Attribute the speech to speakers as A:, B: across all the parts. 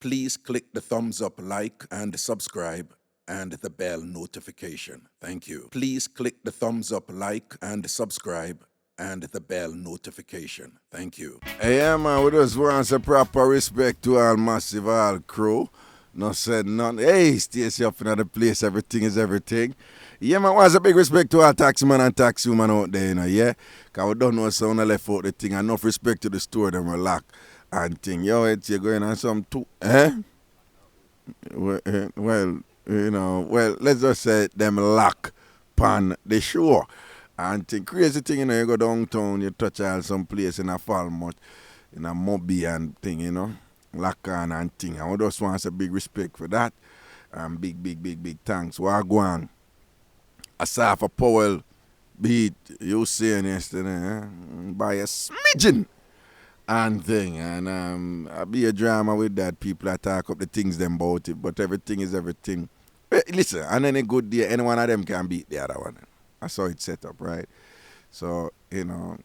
A: Please click the thumbs up, like, and subscribe, and the bell notification. Thank you. Please click the thumbs up, like, and subscribe, and the bell notification. Thank you.
B: Hey, yeah, man, we just want some proper respect to all massive all crew. No said none. Hey, Stacey up in the place, everything is everything. Yeah, man, what's a big respect to all taximan and taxiwoman out there, you know, yeah? Because we don't know someone left out the thing. Enough respect to the store, them relax and thing. Yo, it's you going on some too, eh? Well, let's just say them lock pan the shore. And thing, crazy thing, you know, you go downtown, you touch all some place in a Falmouth, in a Moby and thing, you know, lock on and thing. And we just want a big respect for that. And big thanks. Wagwan. Asaf Powell beat you saying yesterday, by a smidgen and thing. And I be a drama with that. People that talk up the things them about it, but everything is everything. Listen, and any good day, any one of them can beat the other one. That's how it's set up, right? So, you know,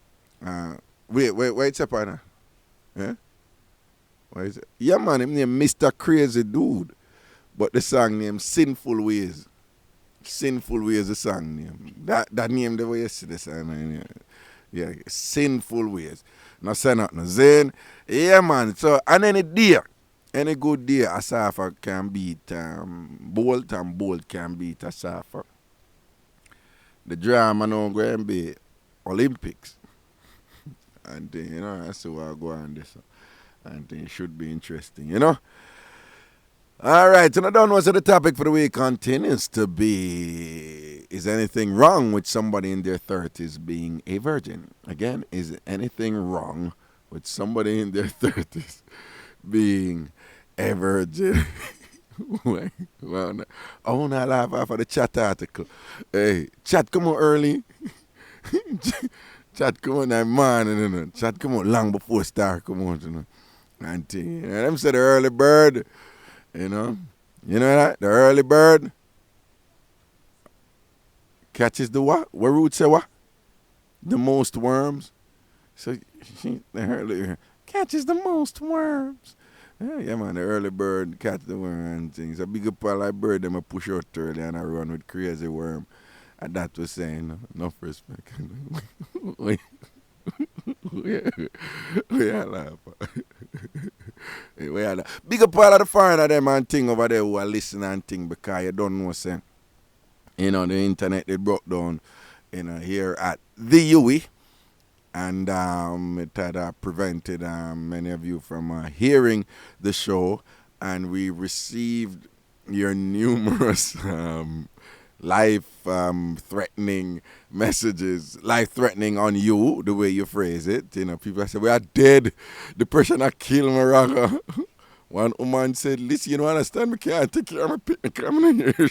B: wait, it's up, partner? Yeah? What is it? Yeah, man, him name Mr. Crazy Dude. But the song name Sinful Ways. Sinful Ways, the song name. That name the way you see the song name. Yeah, Sinful Ways. No say nothing. Then, yeah, man. So, and any good day, Asafa can beat Bolt, and Bolt can beat Asafa. The drama now going to be Olympics. And you know, that's why I go on this. And it should be interesting, you know. All right, and I don't know, so the topic for the week continues to be, is anything wrong with somebody in their 30s being a virgin? Again, is anything wrong with somebody in their 30s being a virgin? Well, I want to laugh off of the chat article. Hey, chat come on early. Chat come on that morning, you know. Chat come on long before star come on, you know. And them say the early bird, you know. You know that? The early bird catches the what? What root say what? The most worms. So the early catches the most worms. Yeah, man, the early bird catch the worm and things. A big up all that bird, them a push out early and I run with crazy worm. And that was saying, enough respect. we are laugh. We are laugh. Big up all of the foreigner them and thing over there who are listening and thing because you don't know, say, you know, the internet they broke down, you know, here at the UE. And it had prevented many of you from hearing the show. And we received your numerous life-threatening messages. Life-threatening on you, the way you phrase it. You know, people say, we are dead. The person that killed Maraga. One woman said, listen, you don't understand, me can't take care of my picnic. I'm in here.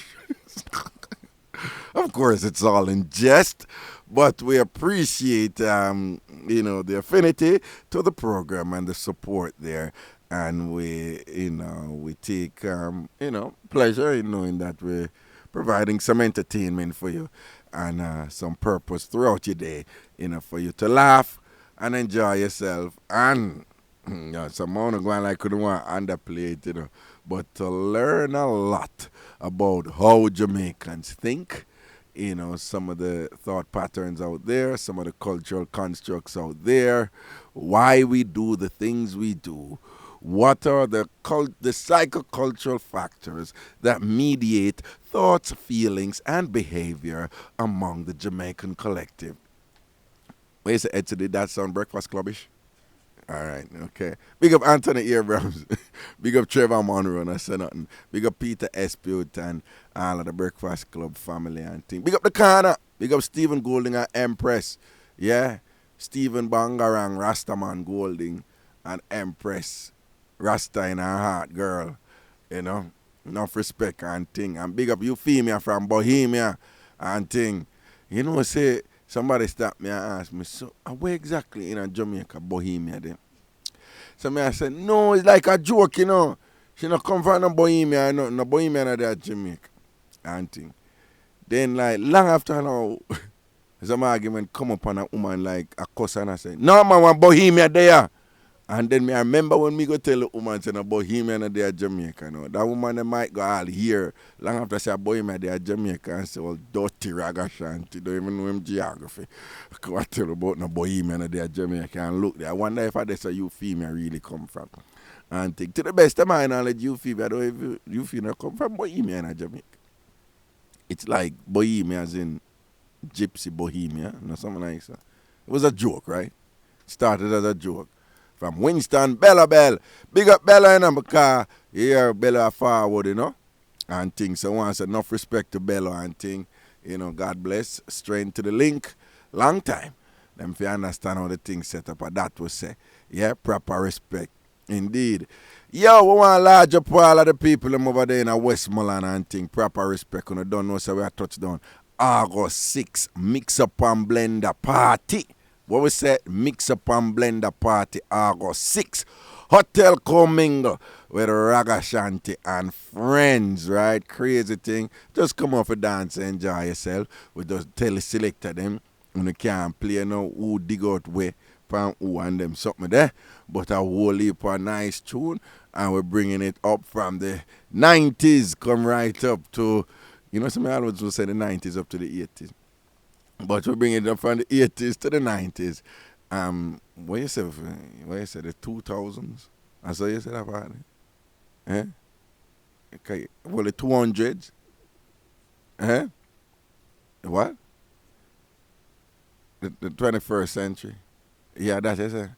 B: Of course, it's all in jest, but we appreciate, you know, the affinity to the program and the support there, and we take, you know, pleasure in knowing that we're providing some entertainment for you and some purpose throughout your day, you know, for you to laugh and enjoy yourself and, you know, some more going like couldn't want to underplay it, you know, but to learn a lot about how Jamaicans think, you know, some of the thought patterns out there, some of the cultural constructs out there, why we do the things we do, what are the psychocultural factors that mediate thoughts, feelings, and behavior among the Jamaican collective. Wait a second, did that sound Breakfast Clubbish? All right, okay. Big up Anthony Abrams. Big up Trevor Monroe, and I say nothing. Big up Peter Espute and all of the Breakfast Club family and thing. Big up the corner. Big up Stephen Golding and Empress. Yeah. Stephen Bangarang, Rastaman Golding and Empress. Rasta in her heart, girl. You know. Enough respect and thing. And big up Euphemia from Bohemia and thing. You know, say, somebody stopped me and asked me, so where exactly in Jamaica, Bohemia then? So me I said, no, it's like a joke, you know. She not come from no Bohemia, no Bohemia not that Jamaica. And thing. Then like long after now, some argument come up on a woman like a cuss and I say, no man, want Bohemia there. And then me I remember when me go tell the woman say no Bohemian and they are Jamaica. No. That woman they might go all here long after say Bohemian they are Jamaica and say, well, dirty Ragashanti, don't even know him geography. Because I tell you about no Bohemian and they are Jamaica and look there. I wonder if that's a you female really come from. And think to the best of my knowledge, you female, I don't know if you female come from Bohemian or Jamaica. It's like Bohemia as in Gypsy Bohemia, or something like that. It was a joke, right? Started as a joke. From Winston, Bella Bell. Big up Bella, you know, because here Bella forward, you know, and things. So once enough respect to Bella and thing, you know, God bless. Strength to the link. Long time. Them if you understand how the thing set up, and that was say. Yeah, proper respect. Indeed. Yo, we want to large up all of the people them over there in Westmoreland and thing. Proper respect. You don't know, so we are touchdown. August 6, Mixup An Blenda party. What we said, Mixup An Blenda party, August 6. Hotel Commingle with Ragashanti and friends, right? Crazy thing. Just come off a dance and enjoy yourself. We just teleselected them. And you can't play no who dig out way from who and them something there. But a whole heap of nice tune. And we're bringing it up from the 90s, come right up to, you know, some always will say the 90s up to the 80s. But we're bringing it up from the 80s to the 90s. What you say? What you say? The 2000s? I saw you said about it. Eh? Okay. Well, the 200s. Eh? What? The 21st century. Yeah, that's what you say.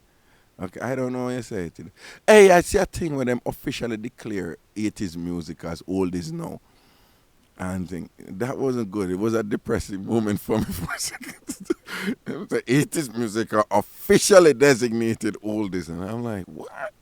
B: Okay, I don't know what you say. Hey, I see a thing when them officially declare 80s music as old as now. And think that wasn't good. It was a depressing moment for me for a second. The 80s music are officially designated oldest. And I'm like, what?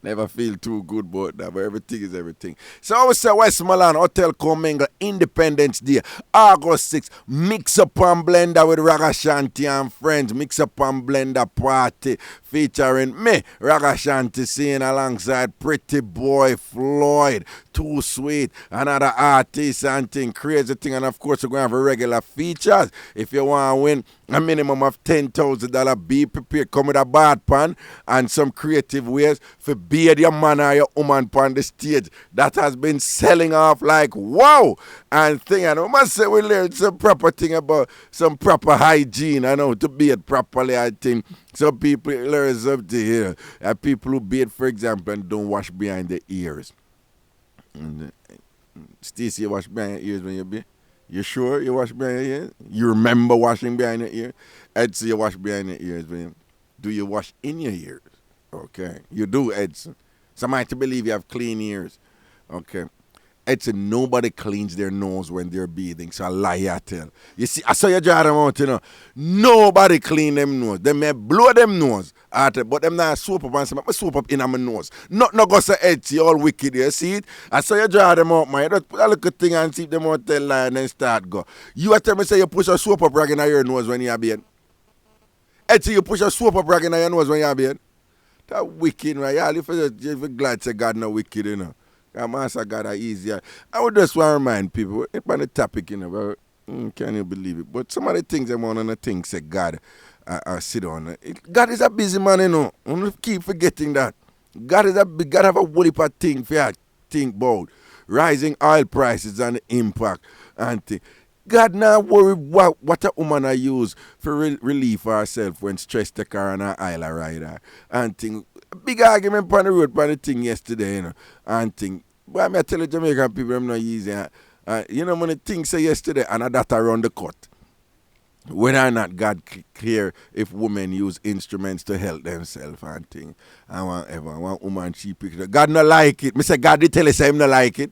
B: Never feel too good about that, but everything is everything. So I would say Westmoreland Hotel Commingle Independence Day, August 6th, Mixup An Blenda with Ragashanti and friends. Mixup An Blenda party featuring me, Ragashanti, singing alongside Pretty Boy Floyd, Too Sweet, another artist and thing, crazy thing. And of course, we're going to have regular features. If you want to win a minimum of $10,000, be prepared. Come with a bad pan and some creative ways for beard your man or your woman on the stage. That has been selling off like wow. And thing, and I must say we learned some proper thing about some proper hygiene. I know to beard properly, I think. Some people learn something here. And people who beard, for example, and don't wash behind the ears. Stacey, you wash behind your ears when you beard? You sure you wash behind your ears? You remember washing behind your ears? Edson, you wash behind your ears. Do you wash in your ears? Okay. You do, Edson. Somebody believe you have clean ears. Okay. Edson, nobody cleans their nose when they're bathing, so I lie I tell. You see, I saw you draw them out, you know. Nobody clean them nose. They may blow them nose, but them not soap up and say, I soap up in my nose. Not go say Edson, you all wicked, you see it? I saw you draw them out, man. You just put a little thing and see if them out tell lie and then start go. You are tell me say you push a soap up rag in your nose when you're bathing. Edson, you push a soap up rag in your nose when you're bathing. That wicked, right? Yeah, if you're glad to God not wicked, you know. Master God are easier. I would just want to remind people about the topic, you know, but, can you believe it? But some of the things I want to think say God sit on. God is a busy man, you know. Don't keep forgetting that. God have a whole heap of things for you to think about. Rising oil prices and the impact and things. God not worry what a woman I use for relief for herself when stress take her on her island rider and thing. Big argument on the road on the thing yesterday, you know, and thing. But I tell the Jamaican people I'm not easy. You know when the thing say yesterday and that around the cut. Whether or not God clear if women use instruments to help themselves and thing. And one woman she picked it. God not like it. Me say God did tell us him not like it.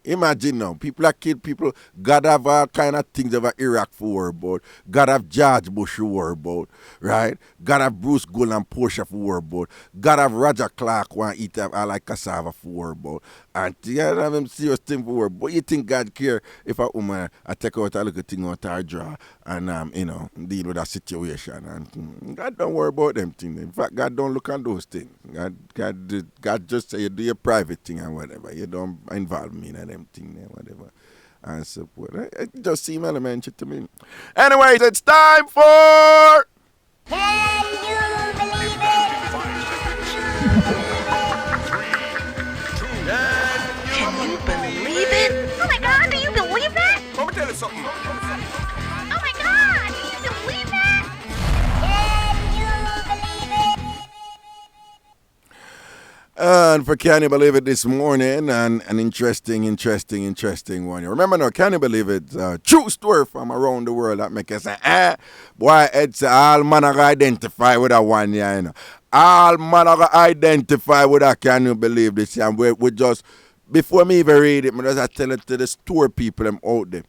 B: Imagine now, people are killed people. God have all kind of things over Iraq for worry about. God have George Bush for worry about, right? God have Bruce Gold and Portia for worry about. God have Roger Clark want eat all like cassava for worry about. And yeah, have them serious thing for worry. But you think God care if a woman take out a little thing out her drawer and you know deal with that situation? And God don't worry about them things. In fact, God don't look at those things. God just say you do your private thing and whatever. You don't involve me in them thing and whatever. And support. It just seems elementary to me. Anyways, it's time for...
C: Can you
B: And for Can You Believe It this morning, and an interesting one. Remember now, Can You Believe It? True story from around the world that make us say, boy, it's all man I identify with that one, yeah, you know. All man I identify with that. Can You Believe This? And we just, before me even read it, I just tell it to the store people them out there.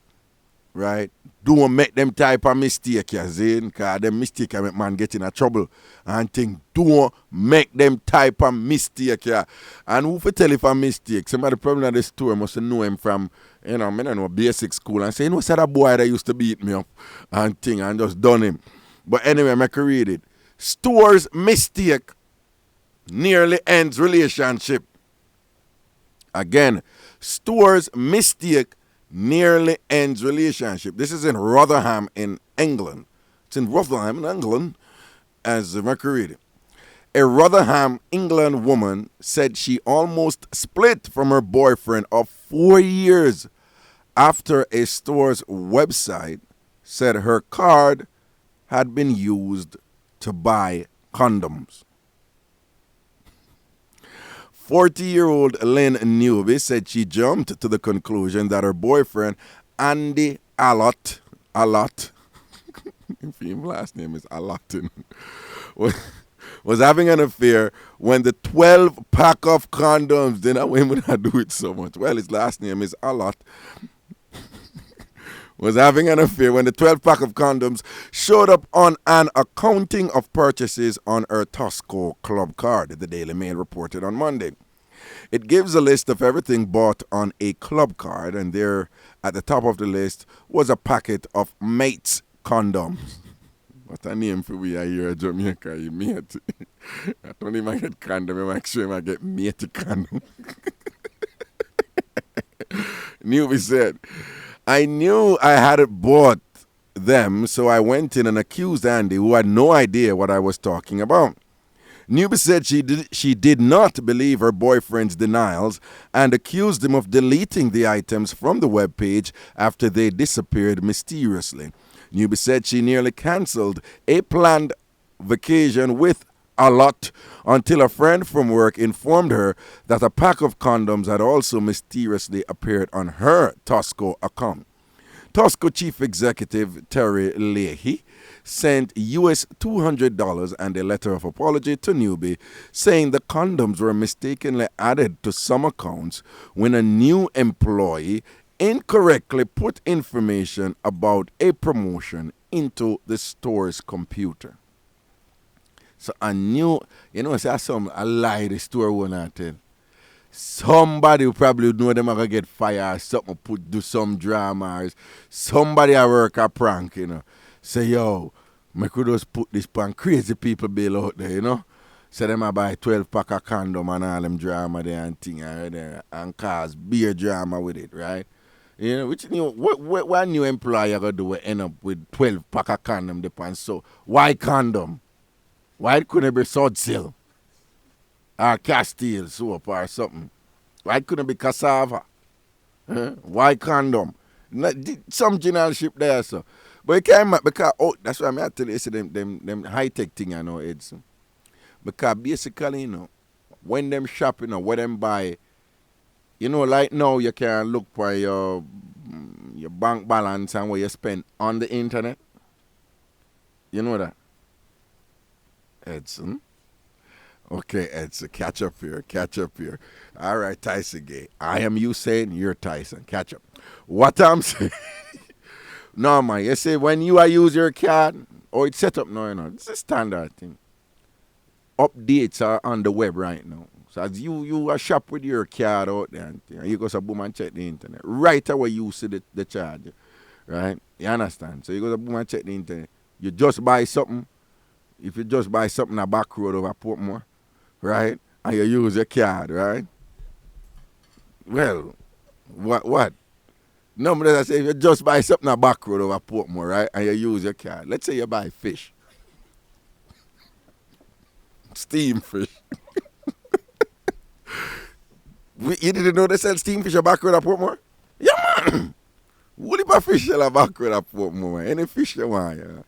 B: Right? Don't make them type of mistake, you see? Because them mistake can make man get in a trouble. And think, don't make them type of mistake, yeah. And who for tell if a mistake? Somebody probably at the store must know him from, I don't know, basic school. And say, you know, what's that boy that used to beat me up? And thing, and just done him. But anyway, I can read it. Store's mistake nearly ends relationship. Again, store's mistake nearly ends relationship. This is in Rotherham in England. It's in Rotherham in England, as Mercury read it. A Rotherham, England woman said she almost split from her boyfriend of 4 years after a store's website said her card had been used to buy condoms. 40-year-old Lynn Newby said she jumped to the conclusion that her boyfriend, Andy Allott, his last name is Allotin, was having an affair when the 12-pack of condoms, then that women would do it so much. Well, his last name is Allott. Was having an affair when the 12-pack of condoms showed up on an accounting of purchases on her Tosco club card, the Daily Mail reported on Monday. It gives a list of everything bought on a club card, and there at the top of the list was a packet of mates condoms. What a name for we are here in Jamaica, you mate. I don't even get condom, I make sure I get mate condom. Newby said, I knew I had bought them, so I went in and accused Andy, who had no idea what I was talking about. Newby said she did not believe her boyfriend's denials and accused him of deleting the items from the webpage after they disappeared mysteriously. Newby said she nearly cancelled a planned vacation with a lot until a friend from work informed her that a pack of condoms had also mysteriously appeared on her Tosco account. Tosco Chief Executive Terry Leahy sent US $200 and a letter of apology to Newby, saying the condoms were mistakenly added to some accounts when a new employee incorrectly put information about a promotion into the store's computer. So I knew, you know, say I lie the store owner tell. Somebody who probably know them are going to get fired, something do some drama, or somebody at work a prank, you know. Say, yo, I could just put this pan crazy people bill out there, you know. Say them I buy 12-pack of condom and all them drama there and thing and cause beer drama with it, right? You know, which you know, what new employer gonna do will end up with 12-pack of condom depends. So why condom? Why couldn't it be Sudsil? Or Castile soap or something? Why couldn't it be cassava? Why condom? Some generalship there, so. But it can't, because, that's why I tell you, it's them high-tech thing, you know, it's, because basically, you know, when them shop, you know, what them buy, you know, like now you can look for your bank balance and what you spend on the internet. You know that? Edson. Okay, Edson, catch up here. All right, Tyson Gay. I am Usain, you're Tyson. Catch up. What I'm saying. No, man, you see, when you use your card, it's set up now, you know, it's a standard thing. Updates are on the web right now. So as you are shop with your card out there, and you go to boom and check the internet. Right away you see the charge, right? You understand? So you go to boom and check the internet. You just buy something. If you just buy something at back road over Portmore, right? And you use your card, right? Well, what? No, but as I say, if you just buy something at back road over Portmore, right? And you use your card. Let's say you buy fish. Steam fish. You didn't know they sell steam fish at back road at Portmore? Yeah, man. What if a fish sell at back road at Portmore, man? Any fish you want, yeah.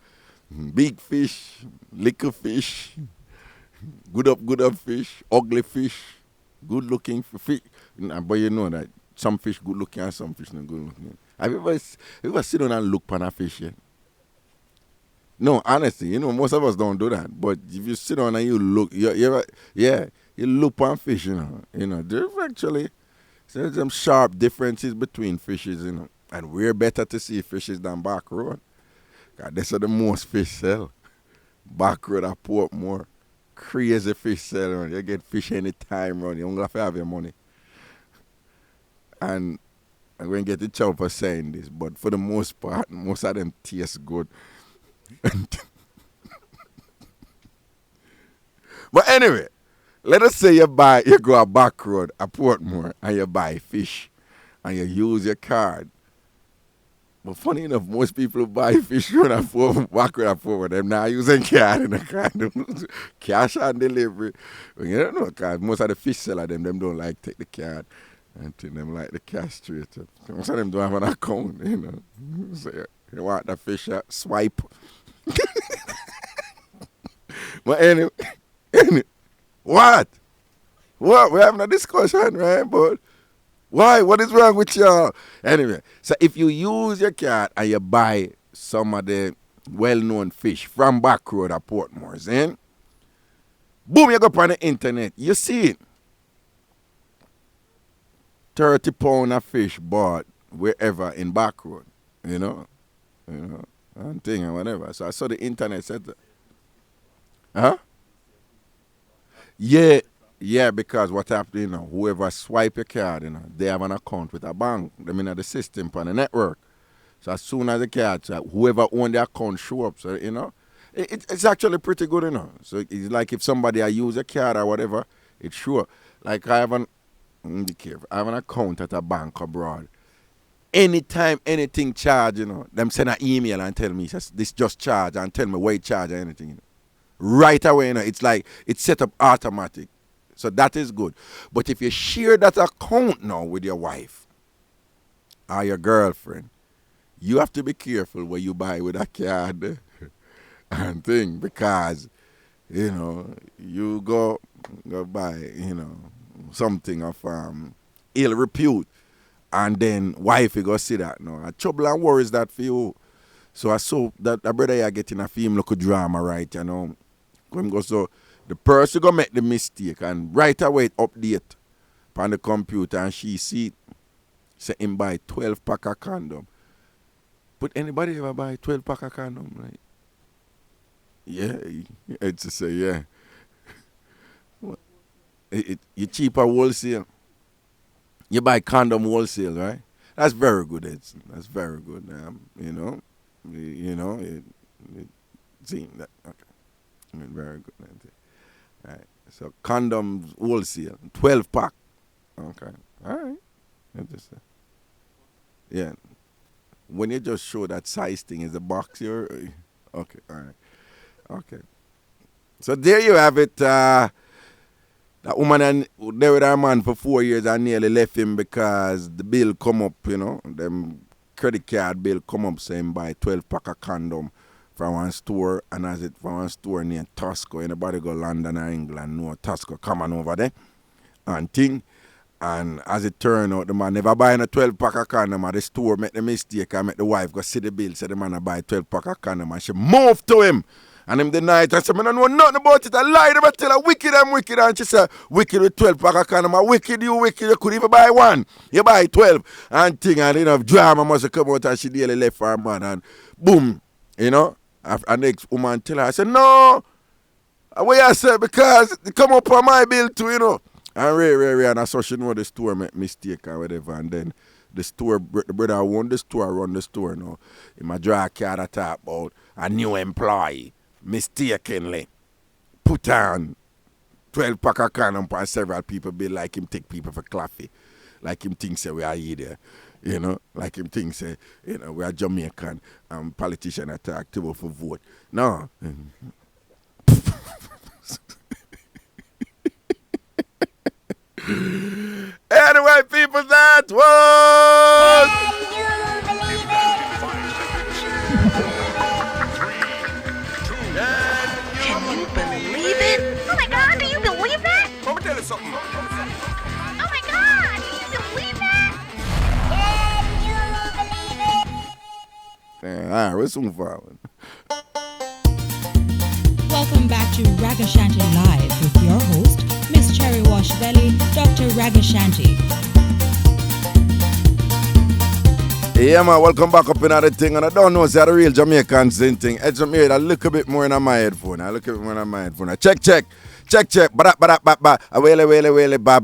B: Big fish, little fish, good up fish, ugly fish, Good looking fish, but you know that some fish good looking and some fish not good looking. Have you ever sit down and look upon a fish yet? No, honestly, most of us don't do that. But if you sit down and you look, you look on fish, there's actually some sharp differences between fishes, and we're better to see fishes than back road. God, that's how the most fish sell. Back road at Portmore. Crazy fish sell around. You get fish anytime around. You don't have to have your money. And I'm going to get in trouble for saying this, but for the most part, most of them taste good. But anyway, let us say you go a back road at Portmore and you buy fish and you use your card. But funny enough, most people who buy fish run a back road at Portmore, them not using card in the card. Cash on delivery. You don't know, because most of the fish sellers, them don't like take the card. And them like the cash straight up. Most of them don't have an account, So you want the fish swipe. But anyway, what? We're having a discussion, right? But why? What is wrong with y'all? Anyway, so if you use your card and you buy some of the well-known fish from back road at Portmore, boom, you go up on the internet, you see it. 30 pound of fish bought wherever in back road, and thing and whatever. So I saw the internet said that. Huh? Yeah, because what happened, whoever swipe your card, they have an account with a bank. They mean the system on the network. So as soon as the card, whoever own the account show up, so it's actually pretty good, So it's like if somebody use a card or whatever, it's sure. Like I have an account at a bank abroad. Anytime anything charge, them send an email and tell me this just charge and tell me where it charge or anything. Right away, it's like it's set up automatic. So that is good. But if you share that account now with your wife or your girlfriend, you have to be careful what you buy with a card and thing, because you go buy something of ill repute, and then wife you go see that now. Trouble and worries that for you. So I saw that a brother here getting a film look drama, right? So the person go make the mistake and right away it update on the computer and she see it, say him buy 12 pack of condom. But anybody ever buy 12 pack of condom, right? Yeah, it's to say, yeah. You cheaper wholesale. You buy condom wholesale, right? That's very good, Edson. That's very good. See that. Okay. Very good. Right. So condoms wholesale, 12 pack. Okay. All right. Yeah. When you just show that size thing is a box here. Okay. All right. Okay. So there you have it. That woman and there with her man for 4 years and nearly left him because the bill come up, them credit card bill come up saying buy 12 pack of condom from one store, and as it from one store near Tosco. Anybody go London or England know Tosco coming over there and thing. And as it turned out, the man never buying a 12 pack of condom at the store, make the mistake and make the wife go see the bill, say the man a buy 12 pack of condom, and she moved to him. And him deny it and say, I don't know nothing about it. I lied about tell her wicked, I'm wicked. And she said, wicked with 12 pack of condom. Wicked, you could even buy one. You buy 12. And thing, and drama must come out and she nearly left for her man. And boom, And next woman tell her, I said, no. What I said, because it come up on my bill too, And Ray, and I saw she know the store make mistake or whatever. And then the brother who own the store, run the store now. In my draw card I talk about a new employee mistakenly put on 12 pack of condom and several people be like him take people for coffee. Like him think say we are here there. Like him think say, we are Jamaican and politician attack to for vote. No. Anyway, people, that was...
C: Can you believe it? Oh my God, do you believe that?
D: Let me tell you something.
C: Oh my god! Can you believe that?
B: All right, we'll soon forward.
D: Welcome back to Ragashanti Live with your host, Miss Cherry Wash Belly, Dr. Ragashanti.
B: Yeah, man, welcome back up in the thing. And I don't know, it's a real Jamaican thing. It's made a little bit more in my headphone. Check. Ba wele ba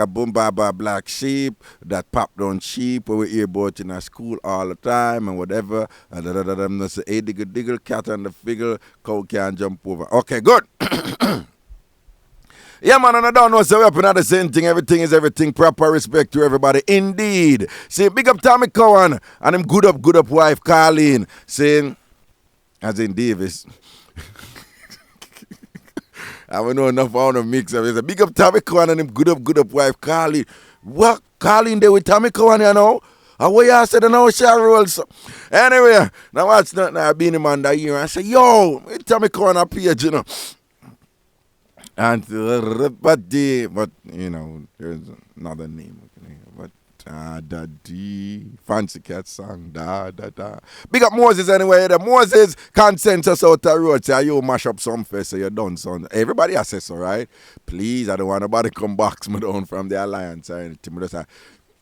B: boom ba black sheep that pop down sheep where we hear about in our school all the time and whatever. And them say hey diggle cat and the figure cow can't jump over. Okay, good. Yeah, man, and I don't know, so we're up in the same thing. Everything is everything. Proper respect to everybody. Indeed. See, big up Tommy Cowan and him good up wife, Carleen. Saying, as in Davis. I don't know enough on the mix. He said, big up Tommy Cowan and him good up wife, Carleen. What? Carleen there with Tommy Cowan, you know? And what you said, I know she rolls. Anyway, now watch nothing. I've been him on that year. I said, yo, Tommy Cowan a page, you know. And but you know, there's another name. But da dee fancy cat song da. Big up Moses anyway. The Moses consensus out the road. Say you mash up some face, so you done son. Everybody has so right. Please, I don't want nobody come box me down from the alliance or anything. Just a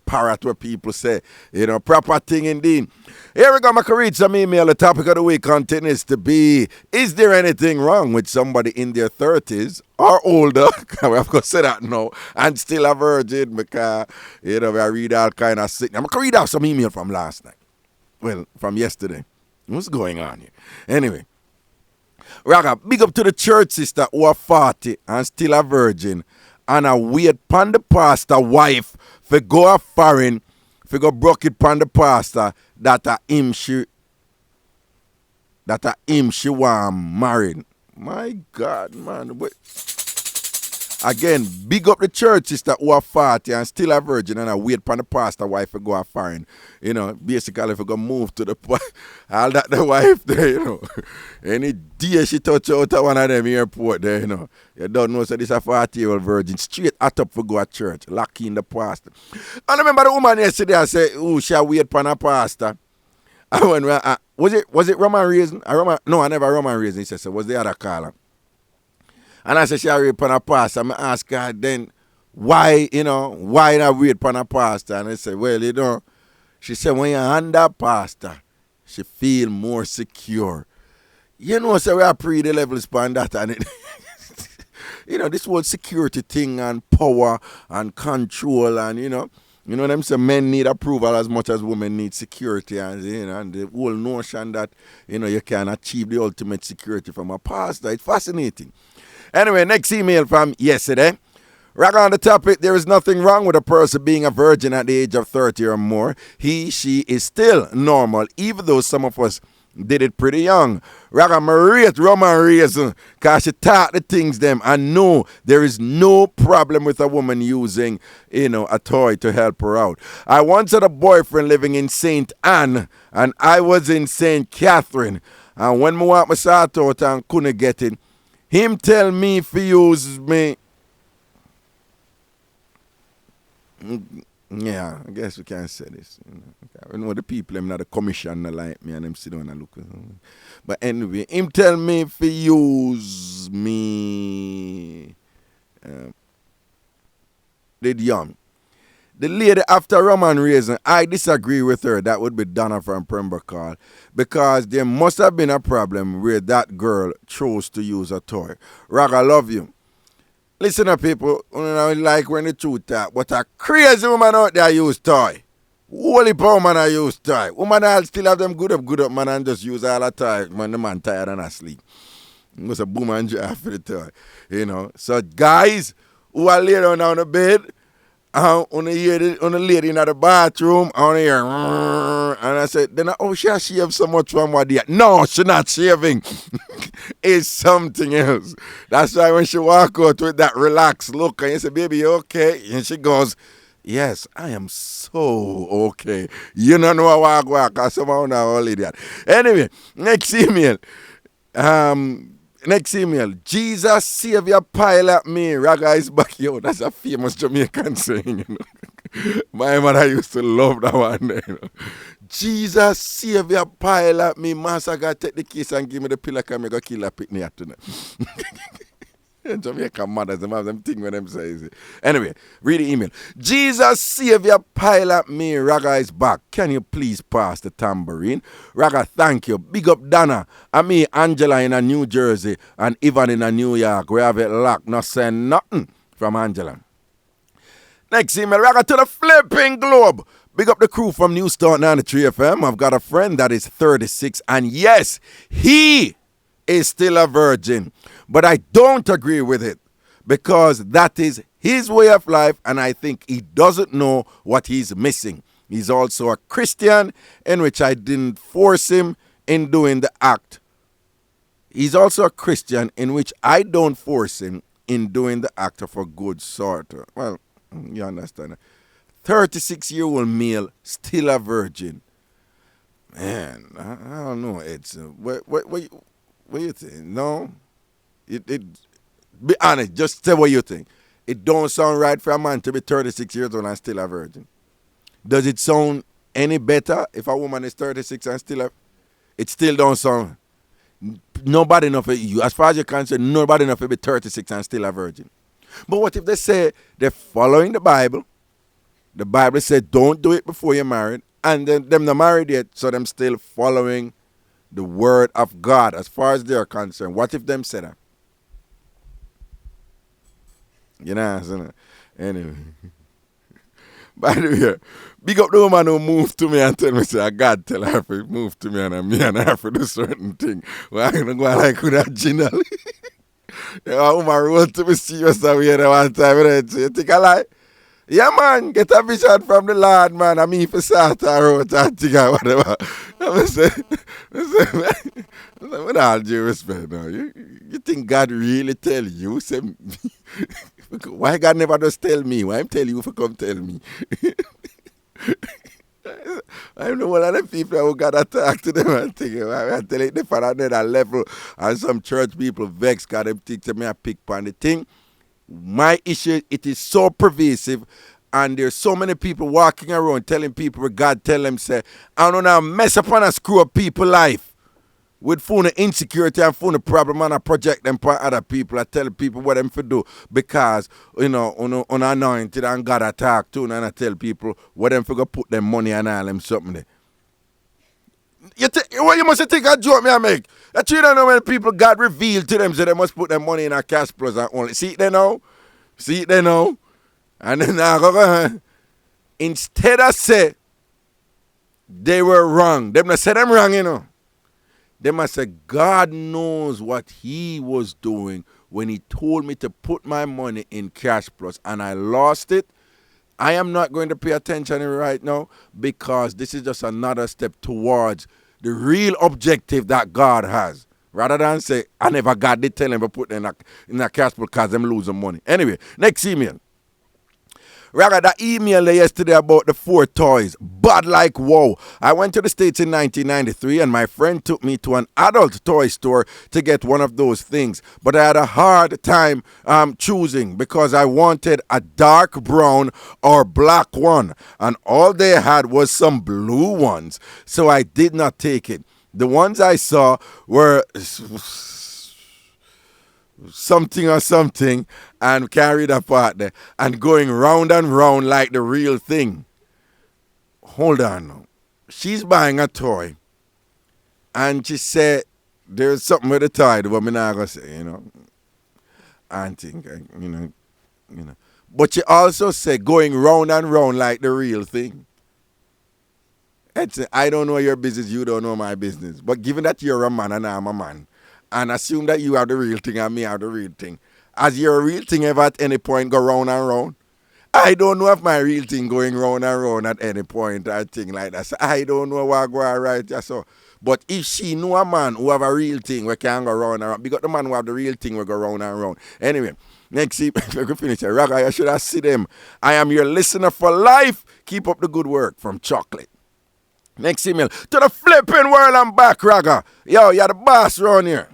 B: parrot what people say. You know, proper thing indeed. Here we go, I can read some email. The topic of the week continues to be, is there anything wrong with somebody in their 30s or older, we have to say that now, and still a virgin because, you know, I read all kind of sick. I'm going to read out some email from last night. Well, from yesterday. What's going on here? Anyway. Raga, big up to the church sister who are 40 and still a virgin and a wait pon the pastor wife for go a foreign, for go broke it pon the pastor that a him she want married. My God, man. Wait. Again, big up the church sister who are 40 and still a virgin and I wait pon the pastor wife for go a foreign. You know, basically if you go move to the all that the wife there, you know. Any day she touch out of one of them airport there, you know. You don't know, so this a 40-year-old virgin straight at up for go to church, lucky in the pastor. And I remember the woman yesterday I said, oh, she wait pon a pastor. I went, was it Roman Raisin? No, I never Roman Raisin. He said, so was the other caller. And I said, she wait upon a pastor. I asked her then, why not wait upon a pastor? And I said, well, you know, she said, when you're under pastor, she feel more secure. You know, so we are pre the levels upon that. And it, you know, this whole security thing and power and control and, you know, them say men need approval as much as women need security, and you know, and the whole notion that you know you can achieve the ultimate security from a pastor. It's fascinating. Anyway, next email from yesterday. Right on the topic, there is nothing wrong with a person being a virgin at the age of 30 or more. She is still normal, even though some of us did it pretty young. Raga Maria Roman reason, cause she taught the things them and know there is no problem with a woman using, you know, a toy to help her out. I once had a boyfriend living in St. Anne and I was in St. Catherine. And when I want my sort out and couldn't get it, him tell me if he use me. Yeah, I guess we can say this. You know the people, I'm not a commissioner like me and them sit down and look. But anyway, him tell me if he use me. Did young. The lady after Roman Raisin, I disagree with her. That would be Donna from Pembroke, because there must have been a problem where that girl chose to use a toy. Rag, I love you. Listen up, people. You know, like when the truth talk, but a crazy woman out there use toy. Holy power man I use toy. Woman I'll still have them good up man and just use all the toy when the man tired and asleep. It was a boom and jar for the toy. You know. So guys who are laying down on the bed, on the lady in the bathroom, on here, and I said, then she shaved so much from what there. No, she not shaving. It's something else. That's why when she walk out with that relaxed look, and you say, baby, you okay? And she goes, yes, I am so okay. You don't know walk, because someone now only that. Anyway, next email. Next email. Jesus Savior pilot me. Raga is back. Yo, that's a famous Jamaican saying, you know. My mother used to love that one there, you know. Jesus Savior pilot me. Master God take the case and give me the pillar can make a kill a picnic after tonight. Jamaican mothers, them have them thing when them say it. Anyway, read the email. Jesus Savior pilot me. Raga is back. Can you please pass the tambourine? Raga, thank you. Big up Dana. And me, Angela in a New Jersey and Ivan in a New York. We have it locked. Not saying nothing from Angela. Next email. Raga to the flipping globe. Big up the crew from New Start 93 FM. I've got a friend that is 36 and yes, he is still a virgin. But I don't agree with it because that is his way of life and I think he doesn't know what he's missing. He's also a Christian in which I didn't force him in doing the act. He's also a Christian in which I don't force him in doing the act of a good sort. Well, you understand. 36-year-old male, still a virgin. Man, I don't know. It's what you think? No? It be honest, just say what you think. It don't sound right for a man to be 36 years old and still a virgin. Does it sound any better if a woman is 36 and still a... It still don't sound... Nobody enough of you, as far as you're concerned, nobody enough to be 36 and still a virgin. But what if they say they're following the Bible? The Bible said don't do it before you're married. And then them not married yet, so them still following the word of God as far as they're concerned. What if them say that? You know what I'm saying? Anyway. By the way, big up the woman who moved to me and tell me, say, God tell her to move to me and me and her to do certain thing. Well, I'm going to go like with that generally. A woman wrote to me serious and we had one time and say, you think I lie? Yeah, man, get a vision from the Lord, man. I mean, for Satan wrote and think or whatever. I say, with all due respect, now, you think God really tell you? Say, why God never just tell me? Why him tell you if you come tell me? I know one of the people who got to talk to them and think, I tell you, they for another level. And some church people vex, because them think to me I pick on the thing. My issue, it is so pervasive, and there's so many people walking around telling people what God tell them, say, I don't know, mess up and screw up people's life with phone insecurity and phone problem, and I project them for other people. I tell people what them to do because, you know, unanointed and God attack too, and I tell people what them for go put them money and all them something there. You must think a joke me I make. That you don't know when people God revealed to them, so they must put their money in a cash plus and only. See it there now? See it there now? And then I go, instead of say they were wrong, them not say them wrong, you know. They must say God knows what he was doing when he told me to put my money in cash plus and I lost it. I am not going to pay attention right now because this is just another step towards the real objective that God has. Rather than say, I never God did tell him to put in a cash because them losing money. Anyway, next email. Raga, that email yesterday about the 4 toys. Bad like wow. I went to the States in 1993 and my friend took me to an adult toy store to get one of those things. But I had a hard time choosing because I wanted a dark brown or black one. And all they had was some blue ones. So I did not take it. The ones I saw were something or something and carried a partner and going round and round like the real thing. Hold on now. She's buying a toy and she said there's something with the toy, but I'm not going to say, you know. And think, you know. But she also said going round and round like the real thing. I don't know your business, you don't know my business. But given that you're a man and I'm a man, and assume that you have the real thing and me have the real thing. Has your real thing ever at any point go round and round? I don't know if my real thing going round and round at any point or thing like that. So I don't know what go right. So. But if she know a man who have a real thing we can go round and round, because the man who have the real thing will go round and round. Anyway, next see, we can finish it. Raga, you should have seen them. I am your listener for life. Keep up the good work from Chocolate. Next email. To the flipping world, I'm back, Raga. Yo, you're the boss around here.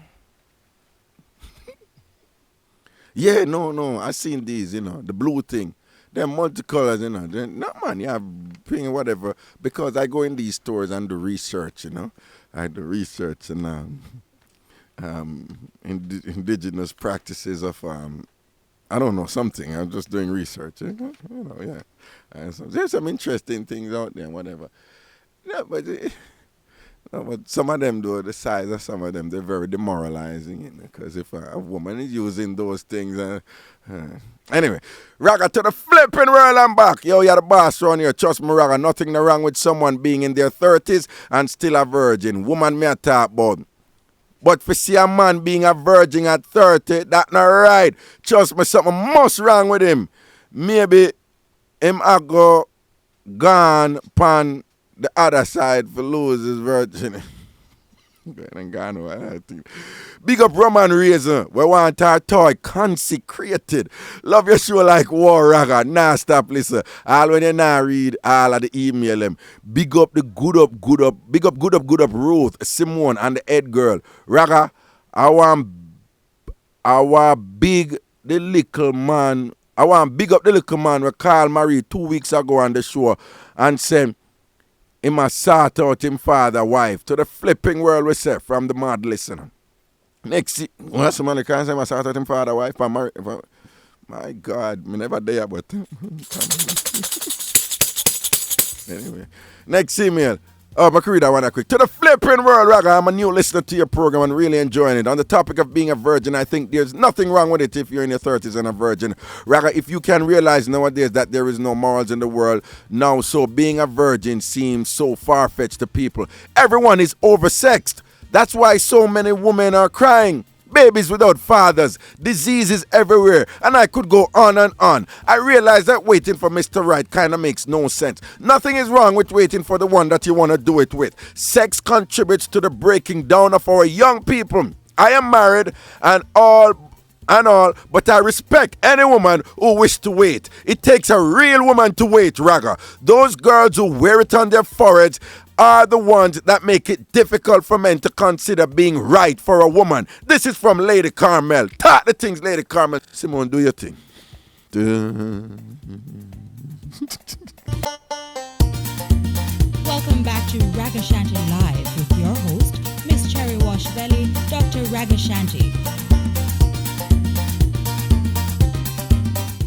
B: Yeah, no. I seen these, the blue thing. They're multicolors, No, man, you have pink, whatever. Because I go in these stores and do research, I do research and indigenous practices of, I don't know, something. I'm just doing research. Yeah. So there's some interesting things out there, whatever. Yeah, but some of them, though, the size of some of them, they're very demoralizing, because if a woman is using those things, anyway, Raga, to the flipping world, I'm back. Yo, you're the boss around here. Trust me, Raga, nothing wrong with someone being in their 30s and still a virgin. Woman me a talk about. But for see a man being a virgin at 30, that not right. Trust me, something must wrong with him. Maybe him a go gone pan the other side for lose his virginity. Big up Roman Razor. We want our toy consecrated. Love your show like war, Raga. Nah, stop, listen. All when you now read all of the email them. Big up the good up. Big up good up Ruth, Simone, and the head girl. Raga, I want big the little man. I want big up the little man we called Marie 2 weeks ago on the show and said he must sort out him father wife. To the flipping world we say from the mad listener. Next, well, somebody can say he must sort out him father wife. My God, me never there, but anyway. Next email. Oh, I can read that one quick. To the flipping world, Raga, I'm a new listener to your program and really enjoying it. On the topic of being a virgin, I think there's nothing wrong with it if you're in your 30s and a virgin. Raga, if you can realize nowadays that there is no morals in the world now, so being a virgin seems so far-fetched to people. Everyone is oversexed. That's why so many women are crying. Babies without fathers, diseases everywhere, and I could go on and on. I realize that waiting for Mr. Right kind of makes no sense. Nothing is wrong with waiting for the one that you want to do it with. Sex contributes to the breaking down of our young people. I am married and all, but I respect any woman who wishes to wait. It takes a real woman to wait, Raga. Those girls who wear it on their foreheads are the ones that make it difficult for men to consider being right for a woman. This is from Lady Carmel. Talk the things, Lady Carmel. Simone, do your thing.
D: Welcome back to Ragashanti Live with your host, Miss Cherry Wash Belly, Dr. Ragashanti.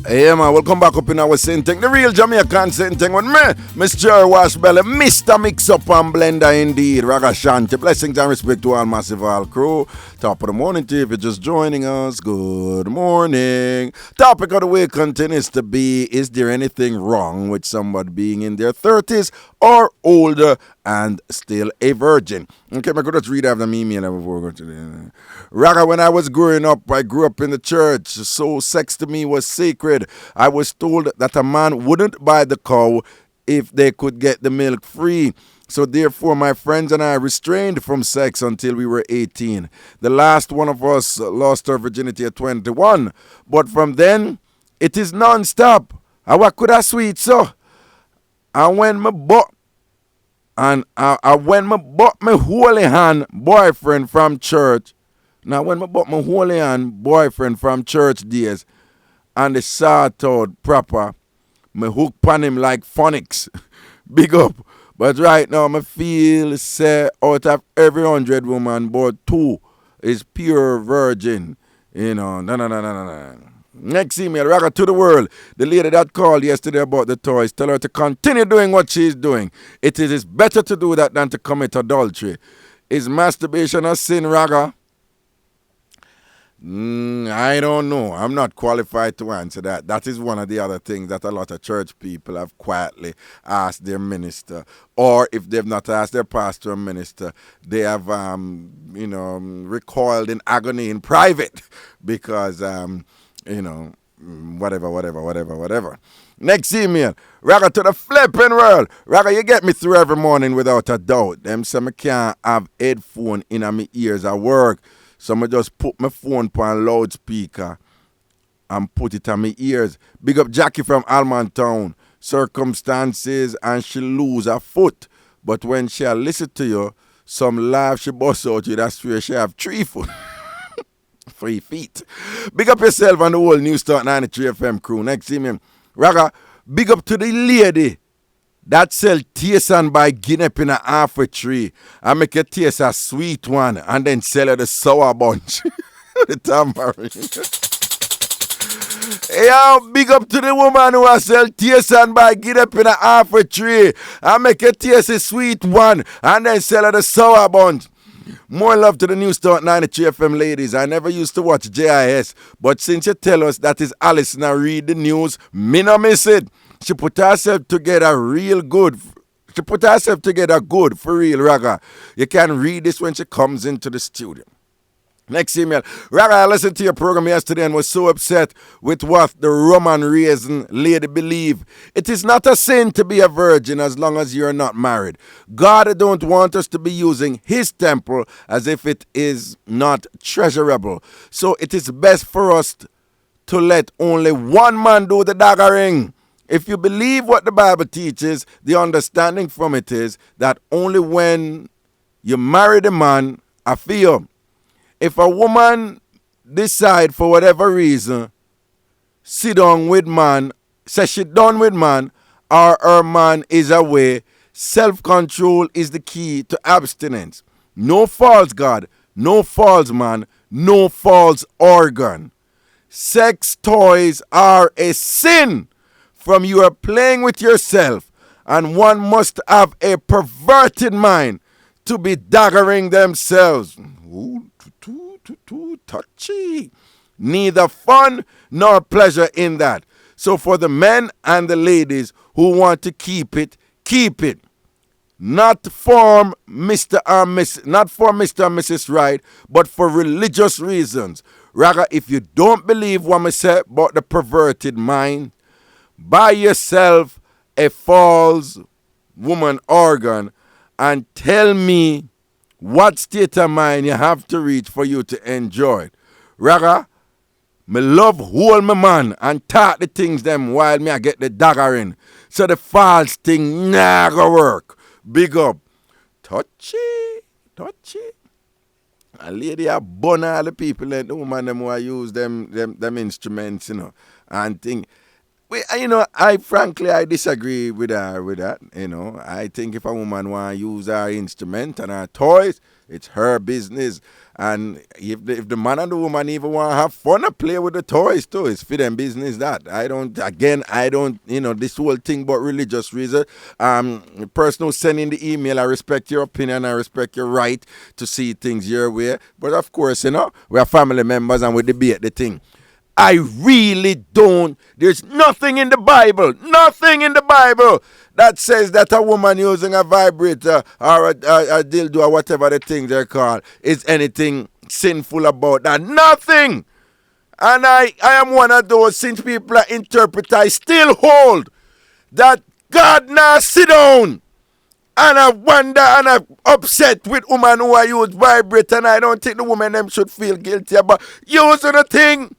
B: Hey man, welcome back up in our Sinting, the real Jamaican Sinting with me, Miss Cherry Wash Belly, Mr. Mixup and Blenda indeed, Ragashanti. Blessings and respect to all Massive All crew. Top of the morning to you if you're just joining us. Good morning. Topic of the week continues to be, is there anything wrong with somebody being in their 30s or older and still a virgin? Okay, I'm going to read out the email before we go to the... Raga, when I was growing up, I grew up in the church, so sex to me was sacred. I was told that a man wouldn't buy the cow if they could get the milk free. So therefore, my friends and I restrained from sex until we were 18. The last one of us lost her virginity at 21. But from then, it is non-stop. What could I sweet so? And when my bought my holy hand boyfriend from church, now when I bought my holy hand boyfriend from church days, and the sort out proper, me hook on him like phonics. Big up. But right now, I feel say out of every 100 woman, but 2 is pure virgin. No. Next email, Raga to the world. The lady that called yesterday about the toys, tell her to continue doing what she's doing. It is better to do that than to commit adultery. Is masturbation a sin, Raga? I don't know. I'm not qualified to answer that. That is one of the other things that a lot of church people have quietly asked their minister. Or if they've not asked their pastor or minister, they have, recoiled in agony in private because, whatever. Next email. Raga to the flipping world. Raga, you get me through every morning without a doubt. Them say me can't have headphone in my ears at work. So I just put my phone on loudspeaker and put it on my ears. Big up Jackie from Almontown. Circumstances and she lose her foot. But when she listen to you, some laugh she bust out you, that's where she have 3 foot. 3 feet. Big up yourself and the whole New Start 93 FM crew. Next evening, Raga, big up to the lady that sell Tiesan by Guinea in a half a tree and make a taste a sweet one and then sell her the sour bunch. The tambourine. Yo, big up to the woman who has sell Tiesan by Guinea in a half a tree and make a taste a sweet one and then sell her the sour bunch. More love to the New Start 93 FM ladies. I never used to watch JIS, but since you tell us that is Alice now read the news, me no miss it. She put herself together real good. She put herself together good, for real, Raga. You can read this when she comes into the studio. Next email. Raga, I listened to your program yesterday and was so upset with what the Roman reason lady believe. It is not a sin to be a virgin as long as you're not married. God don't want us to be using his temple as if it is not treasurable. So it is best for us to let only one man do the daggering. If you believe what the Bible teaches, the understanding from it is that only when you marry the man, I feel. If a woman decide for whatever reason, sit down with man, say she done with man, or her man is away, self-control is the key to abstinence. No false God, no false man, no false organ. Sex toys are a sin. From you are playing with yourself, and one must have a perverted mind to be daggering themselves. Ooh, too touchy. Neither fun nor pleasure in that. So for the men and the ladies who want to keep it, keep it. Not for Mr. and Mrs. Right, but for religious reasons. Raga, if you don't believe what I said about the perverted mind, buy yourself a false woman organ and tell me what state of mind you have to reach for you to enjoy it. Raga, me love hold my man and talk the things them while me I get the dagger in. So the false thing never work. Big up. Touchy. A lady a bun all the people and the woman them who use them instruments, and thing. I frankly disagree with that. I think if a woman want to use her instrument and her toys, it's her business. And if the man and the woman even want to have fun and play with the toys too, it's for them business that. I don't, this whole thing about religious reason. The person who's sending the email, I respect your opinion, I respect your right to see things your way. But of course, we are family members and we debate the thing. I really don't. There's nothing in the Bible that says that a woman using a vibrator or a dildo or whatever the thing they're called is anything sinful about that. Nothing. And I am one of those, since people interpret, I still hold that God now sit down. And I wonder and I'm upset with women who use vibrator, and I don't think the women them should feel guilty about using a thing.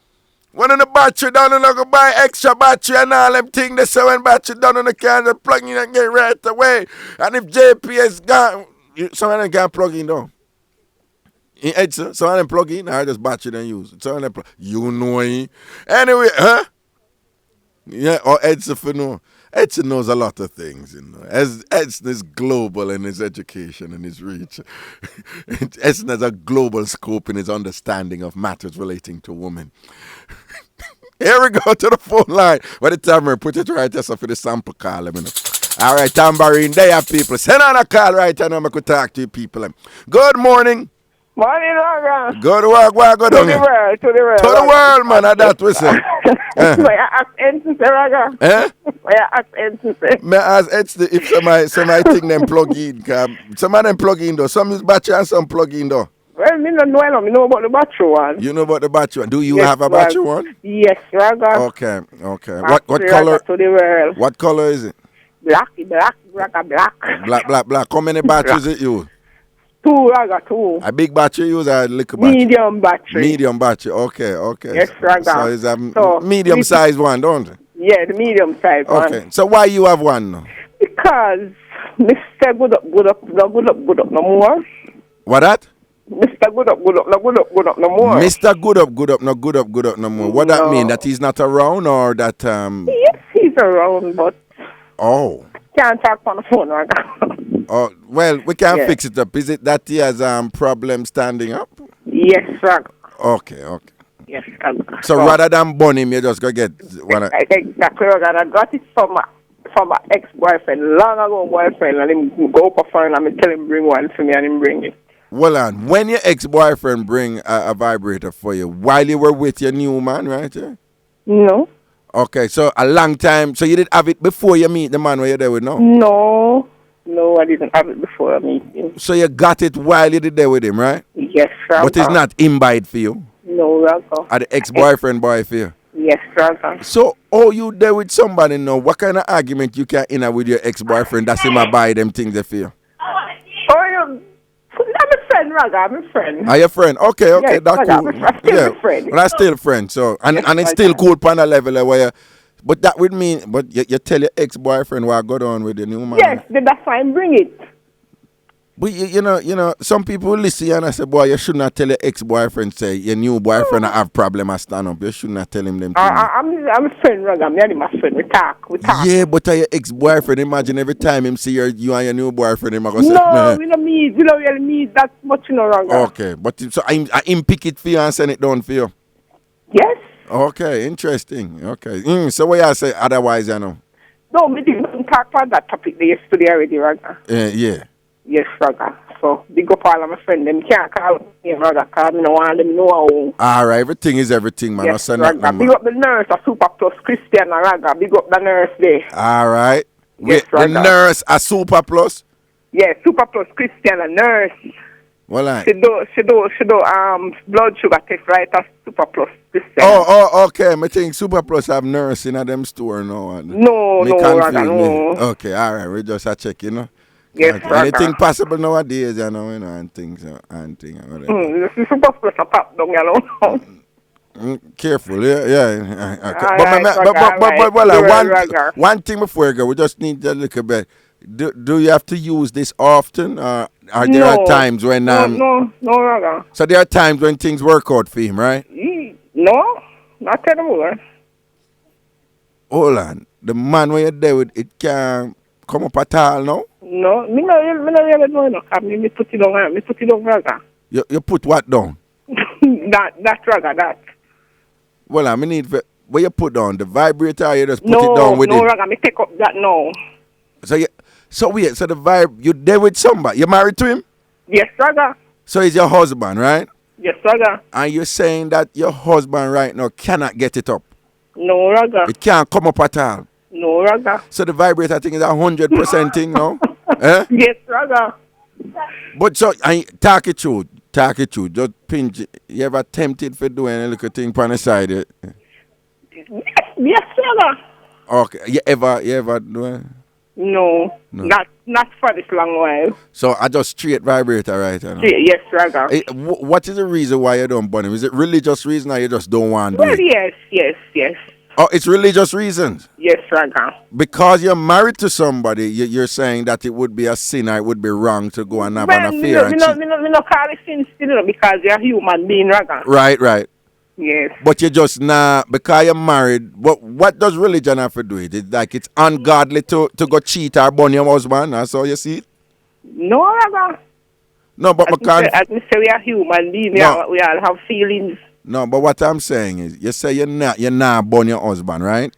B: When on the battery down and I go buy extra battery and all them things, they say when battery down on the can, they plug in and get right away. And if JPS gone, some of them can't plug in though. Some of them plug in, I just battery then use. Some of them plug, Anyway, huh? Yeah, or Edson for no. Edson knows a lot of things, Edson is global in his education and his reach. Edson has a global scope in his understanding of matters relating to women. Here we go to the phone line. By the time we put it right there for the sample call. All right, Tambourine, there are people. Send on a call right now. I could talk to you people. Good morning.
E: Morning, Raga.
B: Good work, go down here.
E: To the world.
B: To the world, man, that we say.
E: May I ask Edson, Raga? May I ask Edson?
B: May I ask Edson if somebody think them plug in? Some of them plug in though. Some is battery and some plug in though.
E: Well, me don't know. I know about the battery one.
B: You know about the battery one. Do you have a battery one?
E: Yes, Raga.
B: Okay. What color?
E: To the world.
B: What color is it?
E: Black, Raga, black.
B: Black. How many batteries it use?
E: 2, Raga, 2.
B: A big battery use or a little battery? Medium battery. Okay.
E: Yes, Raga.
B: So it's a medium sized one, don't it?
E: Yeah, the medium size one.
B: Okay. So why you have one now?
E: Because Mr. Good up no more.
B: What that?
E: Mr. Good up, no more.
B: Mr. Good up, no more. What that mean? That he's not around or that
E: Yes, he's around, but
B: oh.
E: can't talk on the phone right now.
B: Oh well, we can
E: Yeah.
B: fix it up. Is it that he has problem standing up?
E: Yes, Raga.
B: Okay.
E: Yes, Raga.
B: So rather than burn him, you just go get one.
E: Exactly, Raga. I got it from my ex-boyfriend, long ago boyfriend, and him go up a phone and I tell him bring one for me and him bring it.
B: Well, and when your ex-boyfriend bring a vibrator for you, while you were with your new man, right? Yeah?
E: No.
B: Okay, so a long time. So you did have it before you meet the man where you're there with, no?
E: No, I didn't have it before I meet him.
B: So you got it while you did there with him, right?
E: Yes, Raga.
B: But it's not imbibed for you?
E: No, Raga.
B: Or the ex-boyfriend boy for you?
E: Yes, Raga.
B: So, you there with somebody now, what kind of argument you can in with your ex-boyfriend that's him buy them things they for you?
E: I'm a friend, Raga. I'm a friend.
B: Are you a friend? Okay,
E: Yes,
B: that's
E: Raga,
B: cool.
E: I'm still a friend.
B: Well, that's still a friend. So, and it's still cool on a level where you, but that would mean, but you tell your ex-boyfriend what go on with the new man.
E: Yes, then that's fine. Bring it.
B: But you know, some people listen and I say, boy, you should not tell your ex-boyfriend say your new boyfriend have problem and stand up. You should not tell him them things.
E: I'm a friend, Raga. Me and my friend. We talk.
B: Yeah, but your ex-boyfriend, imagine every time him see you and your new boyfriend, him go say,
E: no, we don't really need that much, Raga.
B: Okay, but so I pick it for you and send it down for you.
E: Yes.
B: Okay, interesting. Okay. So what you say otherwise, you know?
E: No, we didn't talk about that topic yesterday already, Raga.
B: Yeah.
E: Yes, Raga. So, big up all of my friends. Them can't call me Raga because I don't want them know.
B: All right, everything is everything, man.
E: Yes, Raga. Big up the nurse, a super plus Christian, Raga. Big up the nurse there.
B: All right.
E: Yes,
B: the
E: Raga.
B: nurse, a super plus?
E: Yeah, super plus Christian, a nurse.
B: Well, I.
E: She do blood sugar test, right? A super plus Christian.
B: Oh, okay. I think super plus have nurse in them store now.
E: No, Raga, no.
B: Okay, all right. We just a check, you know.
E: Yes,
B: okay.
E: Raga.
B: Anything possible nowadays, you know, and things, and whatever.
E: The super plus a pop down, you know.
B: Careful, yeah. Okay.
E: Right,
B: But one thing before you go, we just need a little bit. Do you have to use this often, or are there times when
E: no, Raga.
B: So there are times when things work out for him, right?
E: No, not anymore.
B: Hold on, the man when you're there with it can't come up at all, no?
E: No, me no really know, no. Me put it on, Raga.
B: You put what down?
E: that Raga, that.
B: Well, I need where you put down the vibrator, or you just put it down with it.
E: No, Raga, me take up that now.
B: So the vibe, you there with somebody? You married to him?
E: Yes, Raga.
B: So he's your husband, right?
E: Yes, Raga.
B: And you're saying that your husband right now cannot get it up?
E: No, Raga.
B: It can't come up at all?
E: No, Raga.
B: So the vibrator thing is 100% thing, no? Eh?
E: Yes, Raga.
B: But so, talk it through. Just pinch it. You ever tempted for doing a little thing on the side?
E: Yes, Raga.
B: Okay. You ever do it?
E: No. Not for this long while.
B: So I just straight vibrator, right?
E: Yes, Raga.
B: What is the reason why you don't burn him? Is it religious reason or you just don't want to do it?
E: Yes.
B: Oh, it's religious reasons?
E: Yes, Raga.
B: Because you're married to somebody, you're saying that it would be a sin or it would be wrong to go and have an affair.
E: Me no call it sin still because you're a human being, Raga.
B: Right.
E: Yes.
B: But you just because you're married, what does religion have to do with it? Like it's ungodly to go cheat or burn your husband, that's how you see it?
E: No, Raga.
B: No, but because...
E: As I say, we are human beings, we all have feelings.
B: No, but what I'm saying is, you say you're not burn your husband, right?